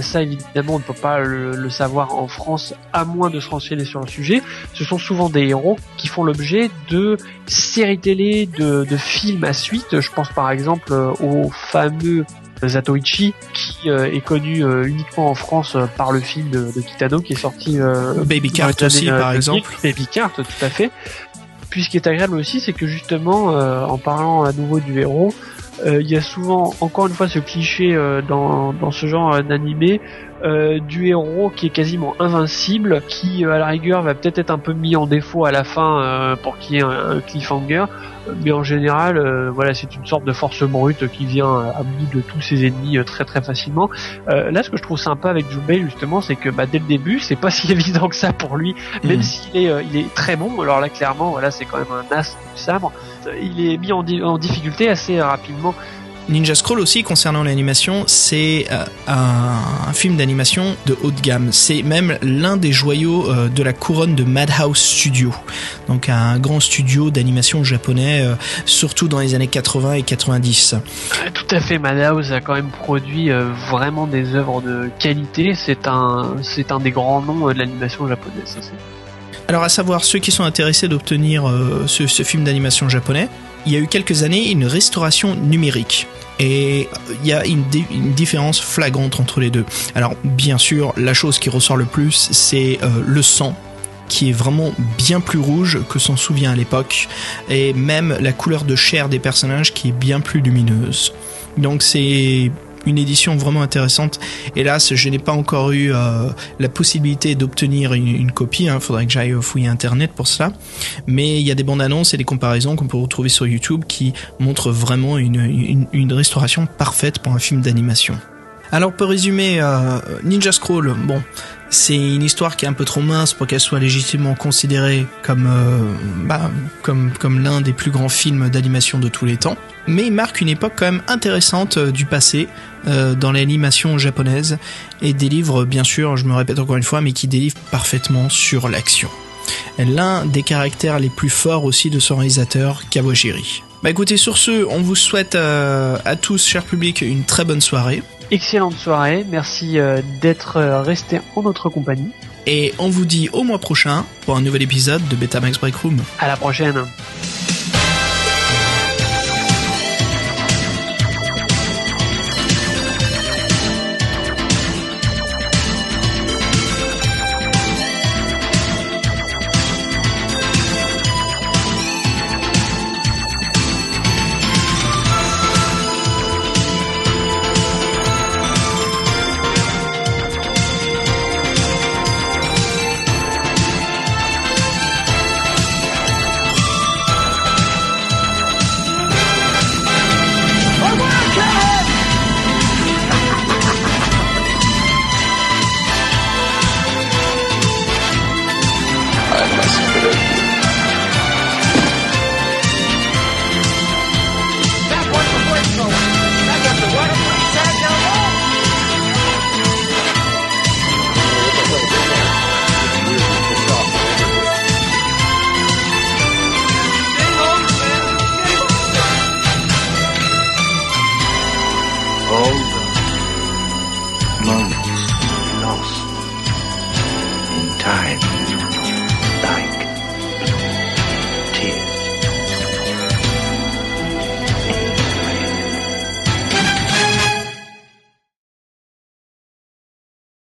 ça évidemment on ne peut pas le savoir en France à moins de se renseigner sur le sujet. Ce sont souvent des héros qui font l'objet de séries télé, de films à suite. Je pense par exemple au fameux Zatoichi qui est connu uniquement en France par le film de Kitano qui est sorti Baby Cart aussi par exemple. Baby Cart, tout à fait. Puis ce qui est agréable aussi, c'est que justement en parlant à nouveau du héros, il y a souvent encore une fois ce cliché dans ce genre d'animé du héros qui est quasiment invincible, qui à la rigueur va peut-être être un peu mis en défaut à la fin pour qu'il y ait un cliffhanger, mais en général c'est une sorte de force brute qui vient à bout de tous ses ennemis très très facilement. Là ce que je trouve sympa avec Jubei justement, c'est que dès le début c'est pas si évident que ça pour lui, même s'il est très bon. Alors là clairement c'est quand même un as du sabre, il est mis en difficulté assez rapidement. Ninja Scroll aussi, concernant l'animation, c'est un film d'animation de haut de gamme. C'est même l'un des joyaux de la couronne de Madhouse Studio. Donc un grand studio d'animation japonais, surtout dans les années 80 et 90. Tout à fait, Madhouse a quand même produit vraiment des œuvres de qualité. C'est un des grands noms de l'animation japonaise. Ça, alors à savoir, ceux qui sont intéressés d'obtenir ce film d'animation japonais, il y a eu quelques années une restauration numérique. Et il y a une différence flagrante entre les deux. Alors bien sûr, la chose qui ressort le plus, c'est le sang, qui est vraiment bien plus rouge que s'en souvient à l'époque, et même la couleur de chair des personnages qui est bien plus lumineuse. Donc c'est une édition vraiment intéressante. Hélas, je n'ai pas encore eu la possibilité d'obtenir une copie, faudrait que j'aille fouiller internet pour cela, mais il y a des bandes annonces et des comparaisons qu'on peut retrouver sur YouTube qui montrent vraiment une restauration parfaite pour un film d'animation. Alors pour résumer, Ninja Scroll, c'est une histoire qui est un peu trop mince pour qu'elle soit légitimement considérée comme l'un des plus grands films d'animation de tous les temps, mais il marque une époque quand même intéressante du passé dans l'animation japonaise et délivre, bien sûr, je me répète encore une fois, mais qui délivre parfaitement sur l'action. L'un des caractères les plus forts aussi de son réalisateur, Kawajiri. Écoutez, sur ce, on vous souhaite à tous, cher public, une très bonne soirée. Excellente soirée, merci d'être resté en notre compagnie. Et on vous dit au mois prochain pour un nouvel épisode de Betamax Break Room. À la prochaine.